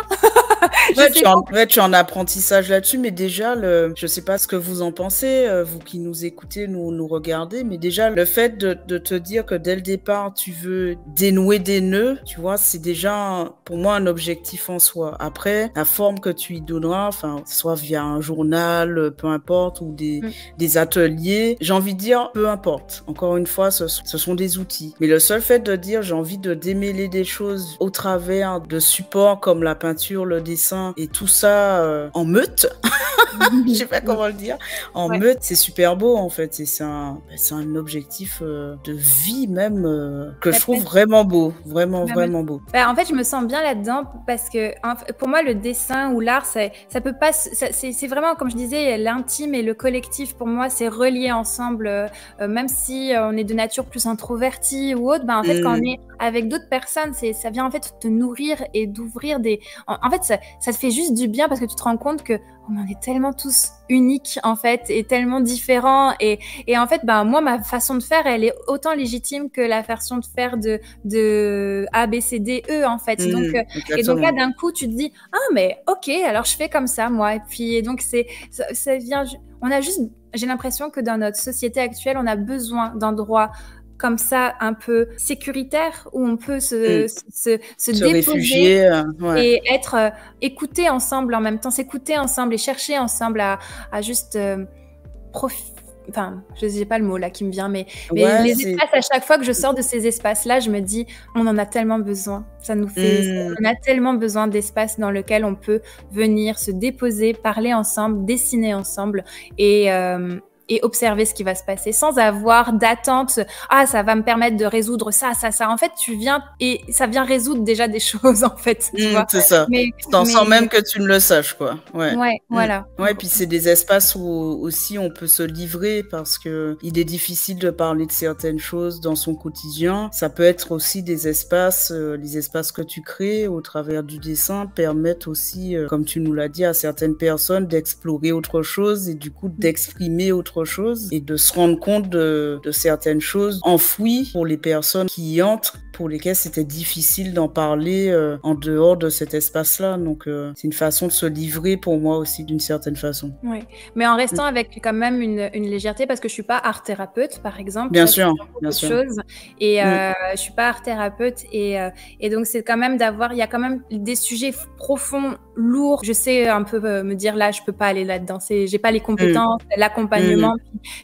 Tu es en apprentissage là-dessus, mais déjà, je sais pas ce que vous en pensez, vous qui nous écoutez, nous regardez, mais déjà, le fait de te dire que dès le départ, tu veux dénouer des nœuds, tu vois, c'est déjà, pour moi, un objectif en soi. Après, la forme que tu y donneras, enfin, soit via un journal, peu importe, ou des ateliers, j'ai envie de dire, peu importe. Encore une fois, ce sont des outils. Mais le seul fait de dire, j'ai envie de démêler des choses au travers de supports comme la peinture, le dessin et tout ça en meute, je sais pas comment le dire, en meute, c'est super beau en fait. Et c'est un objectif de vie même que je trouve vraiment beau, vraiment beau. En fait, je me sens bien là-dedans parce que pour moi, le dessin ou l'art, ça peut pas, c'est vraiment, comme je disais, l'intime et le collectif. Pour moi, c'est relié ensemble, même si on est de nature plus introvertie ou autre. En fait, quand on est avec d'autres personnes, ça vient en fait te nourrir et d'ouvrir des... En fait, ça te fait juste du bien parce que tu te rends compte que on est tellement tous uniques en fait et tellement différents et en fait moi ma façon de faire elle est autant légitime que la façon de faire de A B C D E en fait. Donc là d'un coup tu te dis mais ok, alors je fais comme ça moi, et puis donc ça vient, j'ai l'impression que dans notre société actuelle on a besoin d'endroits comme ça, un peu sécuritaire, où on peut se déposer réfugier, et être écoutés ensemble en même temps, s'écouter ensemble et chercher ensemble à juste enfin, je n'ai pas le mot là qui me vient, mais les espaces, à chaque fois que je sors de ces espaces-là, je me dis, on en a tellement besoin. On a tellement besoin d'espaces dans lesquels on peut venir se déposer, parler ensemble, dessiner ensemble et observer ce qui va se passer sans avoir d'attente. Ça va me permettre de résoudre ça. En fait, tu viens et ça vient résoudre déjà des choses, en fait. Tu vois, c'est ça. Sans même que tu ne le saches, quoi. Voilà. Ouais, puis c'est des espaces où aussi on peut se livrer parce que il est difficile de parler de certaines choses dans son quotidien. Ça peut être aussi des espaces, les espaces que tu crées au travers du dessin permettent aussi, comme tu nous l'as dit, à certaines personnes d'explorer autre chose et du coup d'exprimer autre chose et de se rendre compte de certaines choses enfouies pour les personnes qui y entrent, pour lesquelles c'était difficile d'en parler en dehors de cet espace-là. Donc, c'est une façon de se livrer pour moi aussi d'une certaine façon. Oui, mais en restant avec quand même une légèreté, parce que je suis pas art thérapeute, par exemple. Bien sûr. Et je suis pas art thérapeute et donc c'est quand même il y a quand même des sujets profonds, lourds. Je sais un peu me dire là, je peux pas aller là-dedans. J'ai pas les compétences, l'accompagnement.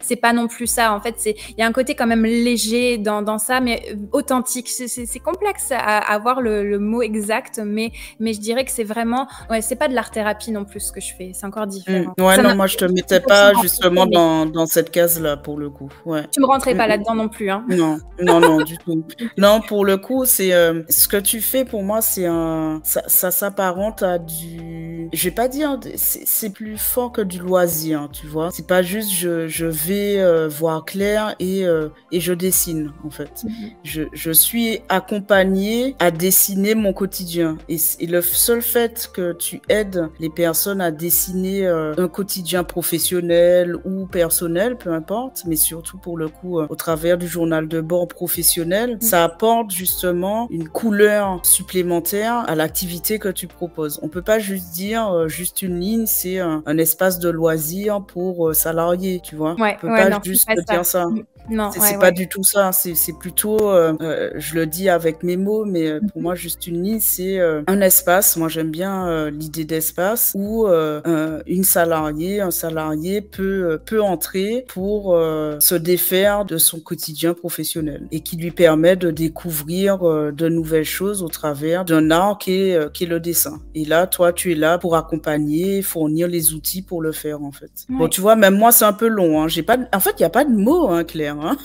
C'est pas non plus ça. En fait, il y a un côté quand même léger dans ça, mais authentique c'est complexe à avoir le mot exact, mais je dirais que c'est vraiment, ouais, c'est pas de l'art-thérapie non plus ce que je fais, c'est encore différent. Ouais, Ça non, m'a moi je te c'est mettais pour ça pas que justement dans cette case-là pour le coup. Ouais. tu me rentrais Mm, pas mm. là-dedans non plus, hein. Non, non, non, du tout. Non, pour le coup, c'est ce que tu fais pour moi, ça s'apparente à du, je vais pas dire, c'est plus fort que du loisir, tu vois. C'est pas juste je vais voir clair et je dessine en fait. Je suis accompagnée à dessiner mon quotidien et le seul fait que tu aides les personnes à dessiner un quotidien professionnel ou personnel, peu importe, mais surtout pour le coup au travers du journal de bord professionnel, ça apporte justement une couleur supplémentaire à l'activité que tu proposes. On peut pas juste dire juste une ligne, c'est un espace de loisir pour salariés, tu vois. Ouais, On peut ouais, pas non, c'est juste pas ça. dire ça. Non, C'est ouais, pas ouais. du tout ça, c'est plutôt, je le dis avec mes mots, mais pour moi, juste une ligne, c'est un espace. Moi, j'aime bien l'idée d'espace où une salariée, un salarié peut entrer pour se défaire de son quotidien professionnel et qui lui permet de découvrir de nouvelles choses au travers d'un art qui est le dessin. Et là, toi, tu es là pour accompagner, fournir les outils pour le faire, en fait. Ouais. Bon, tu vois, même moi, c'est un peu long, hein. En fait, il n'y a pas de mots, hein, Claire. Hein.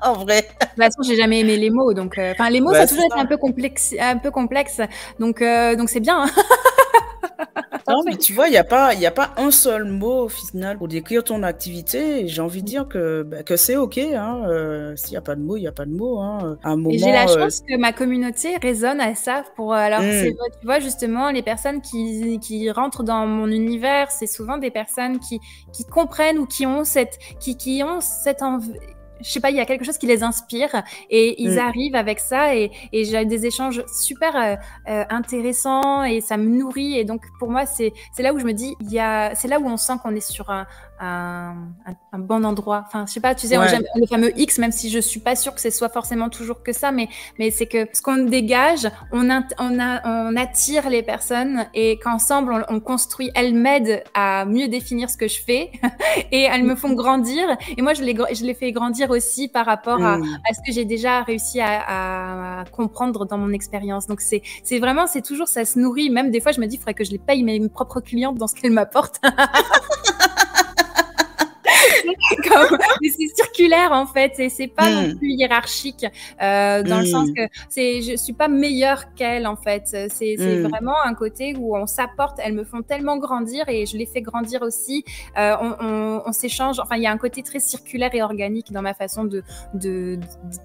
En vrai. De toute façon, j'ai jamais aimé les mots, donc enfin les mots, ça Bah, a c'est toujours été ça. un peu complexe, donc c'est bien. Hein. Non, Parfait. mais tu vois, il y a pas un seul mot au final pour décrire ton activité. Et j'ai envie de dire que c'est OK. Hein. S'il n'y a pas de mots, il n'y a pas de mots. Hein. À un Et j'ai la moment. chance que ma communauté résonne à ça. Alors, c'est Hmm. vrai, tu vois, justement, les personnes qui rentrent dans mon univers, c'est souvent des personnes qui comprennent ou qui ont qui ont cette envie. Je sais pas, il y a quelque chose qui les inspire et ils arrivent avec ça et j'ai des échanges super intéressants et ça me nourrit. Et donc, pour moi, c'est là où je me dis, c'est là où on sent qu'on est sur un bon endroit. Enfin, je sais pas, tu sais, Ouais. j'aime le fameux X, même si je suis pas sûre que ce soit forcément toujours que ça, mais c'est que ce qu'on dégage, on attire les personnes et qu'ensemble on construit. Elles m'aident à mieux définir ce que je fais et elles me font grandir. Et moi, je les fais grandir aussi par rapport à ce que j'ai déjà réussi à comprendre dans mon expérience. Donc c'est vraiment, c'est toujours, ça se nourrit. Même des fois, je me dis, il faudrait que je les paye mes propres clientes dans ce qu'elles m'apportent. Mais c'est circulaire en fait, et c'est pas non plus hiérarchique dans le sens que je suis pas meilleure qu'elles en fait. C'est vraiment un côté où on s'apporte. Elles me font tellement grandir et je les fais grandir aussi. On s'échange. Enfin, il y a un côté très circulaire et organique dans ma façon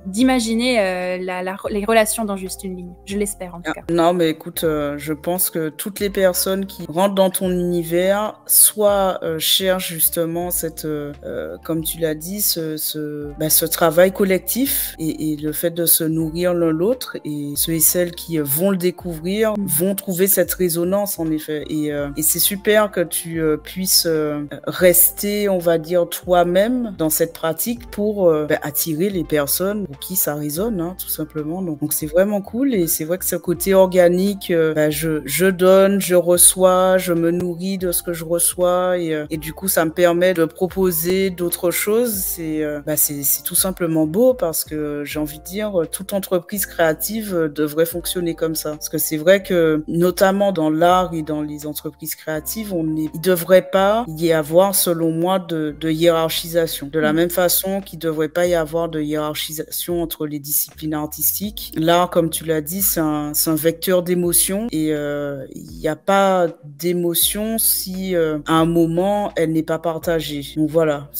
d'imaginer les relations dans juste une ligne. Je l'espère en tout cas. Non, mais écoute, je pense que toutes les personnes qui rentrent dans ton univers, soit cherchent justement cette comme tu l'as dit, ce travail collectif et le fait de se nourrir l'un l'autre, et ceux et celles qui vont le découvrir vont trouver cette résonance en effet. Et c'est super que tu puisses rester, on va dire, toi-même dans cette pratique pour attirer les personnes pour qui ça résonne, hein, tout simplement. Donc c'est vraiment cool, et c'est vrai que ce côté organique, je donne, je reçois, je me nourris de ce que je reçois, et du coup ça me permet de proposer d'autres choses. C'est tout simplement beau, parce que j'ai envie de dire, toute entreprise créative devrait fonctionner comme ça. Parce que c'est vrai que, notamment dans l'art et dans les entreprises créatives, il devrait pas y avoir, selon moi, de hiérarchisation. De la même façon qu'il devrait pas y avoir de hiérarchisation entre les disciplines artistiques. L'art, comme tu l'as dit, c'est un vecteur d'émotion, et il n'y a pas d'émotion si à un moment elle n'est pas partagée. Donc voilà,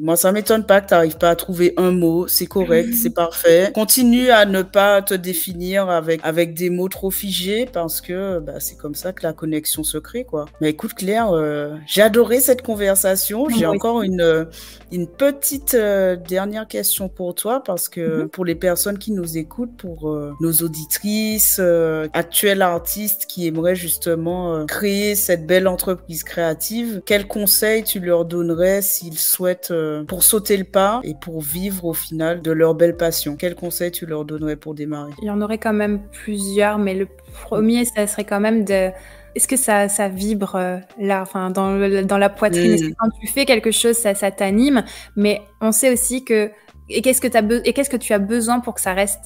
moi ça m'étonne pas que tu n'arrives pas à trouver un mot, c'est correct, c'est parfait. Continue à ne pas te définir avec des mots trop figés, parce que c'est comme ça que la connexion se crée, quoi. Mais écoute Claire, j'ai adoré cette conversation. J'ai encore une petite dernière question pour toi, parce que pour les personnes qui nous écoutent, pour nos auditrices, actuelles artistes qui aimeraient justement créer cette belle entreprise créative, quels conseils tu leur donnerais s'ils souhaitent, pour sauter le pas et pour vivre au final de leur belle passion? Quels conseils tu leur donnerais pour démarrer? Il y en aurait quand même plusieurs, mais le premier, ça serait quand même est-ce que ça vibre là, enfin dans la poitrine? Est-ce que quand tu fais quelque chose, ça t'anime? Mais on sait aussi que qu'est-ce que tu as besoin pour que ça reste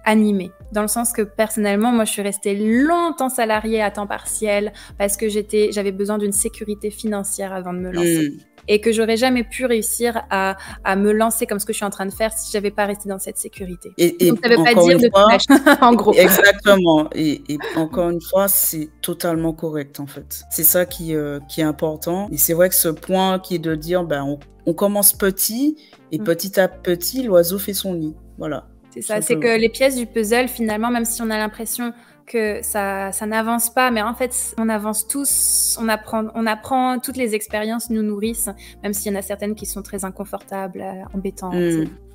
animée. Dans le sens que personnellement, moi, je suis restée longtemps salariée à temps partiel parce que j'avais besoin d'une sécurité financière avant de me lancer. Et que j'aurais jamais pu réussir à me lancer comme ce que je suis en train de faire si j'avais pas resté dans cette sécurité. Donc, ça veut pas dire de tout lâcher, en gros. Exactement. Et encore une fois, c'est totalement correct, en fait. C'est ça qui est important. Et c'est vrai que ce point qui est de dire, on commence petit et petit à petit, l'oiseau fait son nid. Voilà. C'est ça, c'est que les pièces du puzzle, finalement, même si on a l'impression que ça n'avance pas, mais en fait, on avance tous, on apprend, toutes les expériences nous nourrissent, même s'il y en a certaines qui sont très inconfortables, embêtantes,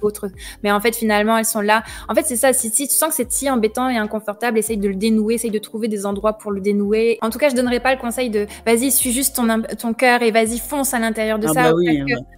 autres. Mais en fait, finalement, elles sont là. En fait, c'est ça, si tu sens que c'est si embêtant et inconfortable, essaye de le dénouer, essaye de trouver des endroits pour le dénouer. En tout cas, je donnerais pas le conseil de vas-y, suis juste ton cœur et vas-y, fonce à l'intérieur de ça.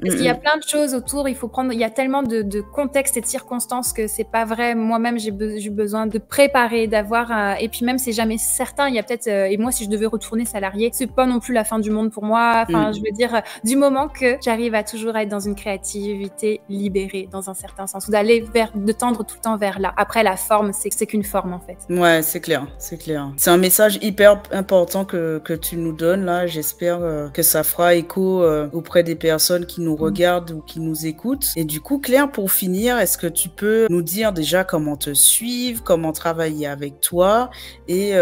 Parce qu'il y a plein de choses autour, il y a tellement de contextes et de circonstances que c'est pas vrai. Moi-même, j'ai besoin de préparer, d'avoir et puis même, c'est jamais certain. Il y a peut-être, et moi, si je devais retourner salarié, c'est pas non plus la fin du monde pour moi. Enfin, je veux dire, du moment que j'arrive à toujours être dans une créativité libérée, dans un certain sens, ou de tendre tout le temps vers là. Après, la forme, c'est qu'une forme, en fait. Ouais, c'est clair, c'est clair. C'est un message hyper important que tu nous donnes, là. J'espère que ça fera écho auprès des personnes qui nous regardent ou qui nous écoutent. Et du coup, Claire, pour finir, est-ce que tu peux nous dire déjà comment te suivre, comment travailler avec toi et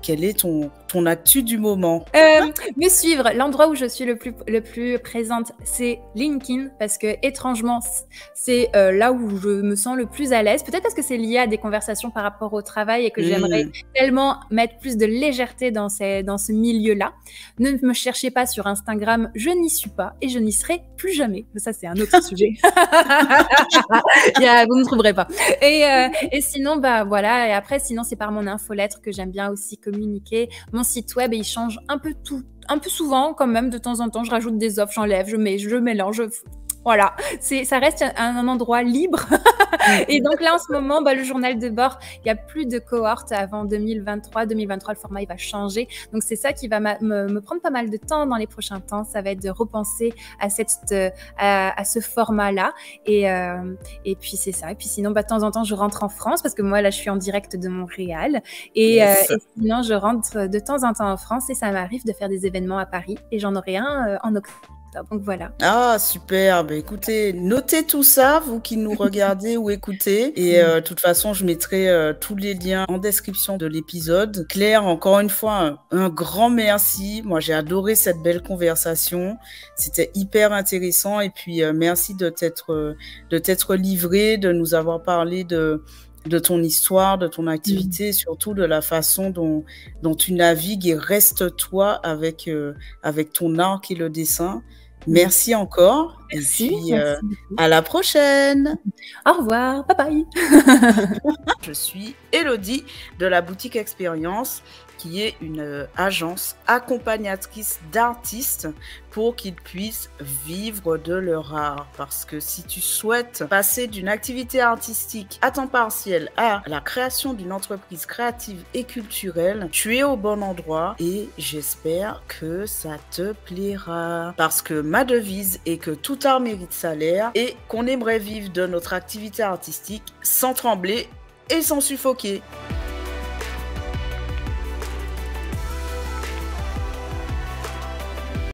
quel est ton actu du moment? Me suivre, l'endroit où je suis le plus présente, c'est LinkedIn, parce que étrangement, c'est là où je me sens le plus à l'aise. Peut-être parce que c'est lié à des conversations par rapport au travail et que j'aimerais tellement mettre plus de légèreté dans ce milieu-là. Ne me cherchez pas sur Instagram, je n'y suis pas et je n'y serai plus jamais. Ça, c'est un autre sujet. Vous ne trouverez pas. Et sinon, voilà. Et après, sinon, c'est par mon infolettre que j'aime bien aussi communiquer. Mon site web, il change un peu souvent quand même. De temps en temps, je rajoute des offres, j'enlève, je mélange. Voilà, ça reste un endroit libre. Et donc là, en ce moment, le journal de bord, il n'y a plus de cohorte avant 2023. 2023, le format, il va changer. Donc, c'est ça qui va me prendre pas mal de temps dans les prochains temps. Ça va être de repenser à ce format-là. Et puis, c'est ça. Et puis, sinon, de temps en temps, je rentre en France parce que moi, là, je suis en direct de Montréal. Et sinon, je rentre de temps en temps en France et ça m'arrive de faire des événements à Paris. Et j'en aurai un en octobre. Donc voilà. Ah, super. Écoutez, notez tout ça, vous qui nous regardez ou écoutez. Et de toute façon, je mettrai tous les liens en description de l'épisode. Claire, encore une fois, un grand merci. Moi, j'ai adoré cette belle conversation. C'était hyper intéressant. Et puis, merci de t'être livrée, de nous avoir parlé de ton histoire, de ton activité, surtout de la façon dont tu navigues et reste toi avec ton art qui est le dessin. Merci encore. Merci. Et puis, à la prochaine. Au revoir. Bye bye. Je suis Élodie de la Boutique Expérience, qui est une agence accompagnatrice d'artistes pour qu'ils puissent vivre de leur art. Parce que si tu souhaites passer d'une activité artistique à temps partiel à la création d'une entreprise créative et culturelle, tu es au bon endroit et j'espère que ça te plaira. Parce que ma devise est que tout art mérite salaire et qu'on aimerait vivre de notre activité artistique sans trembler et sans suffoquer.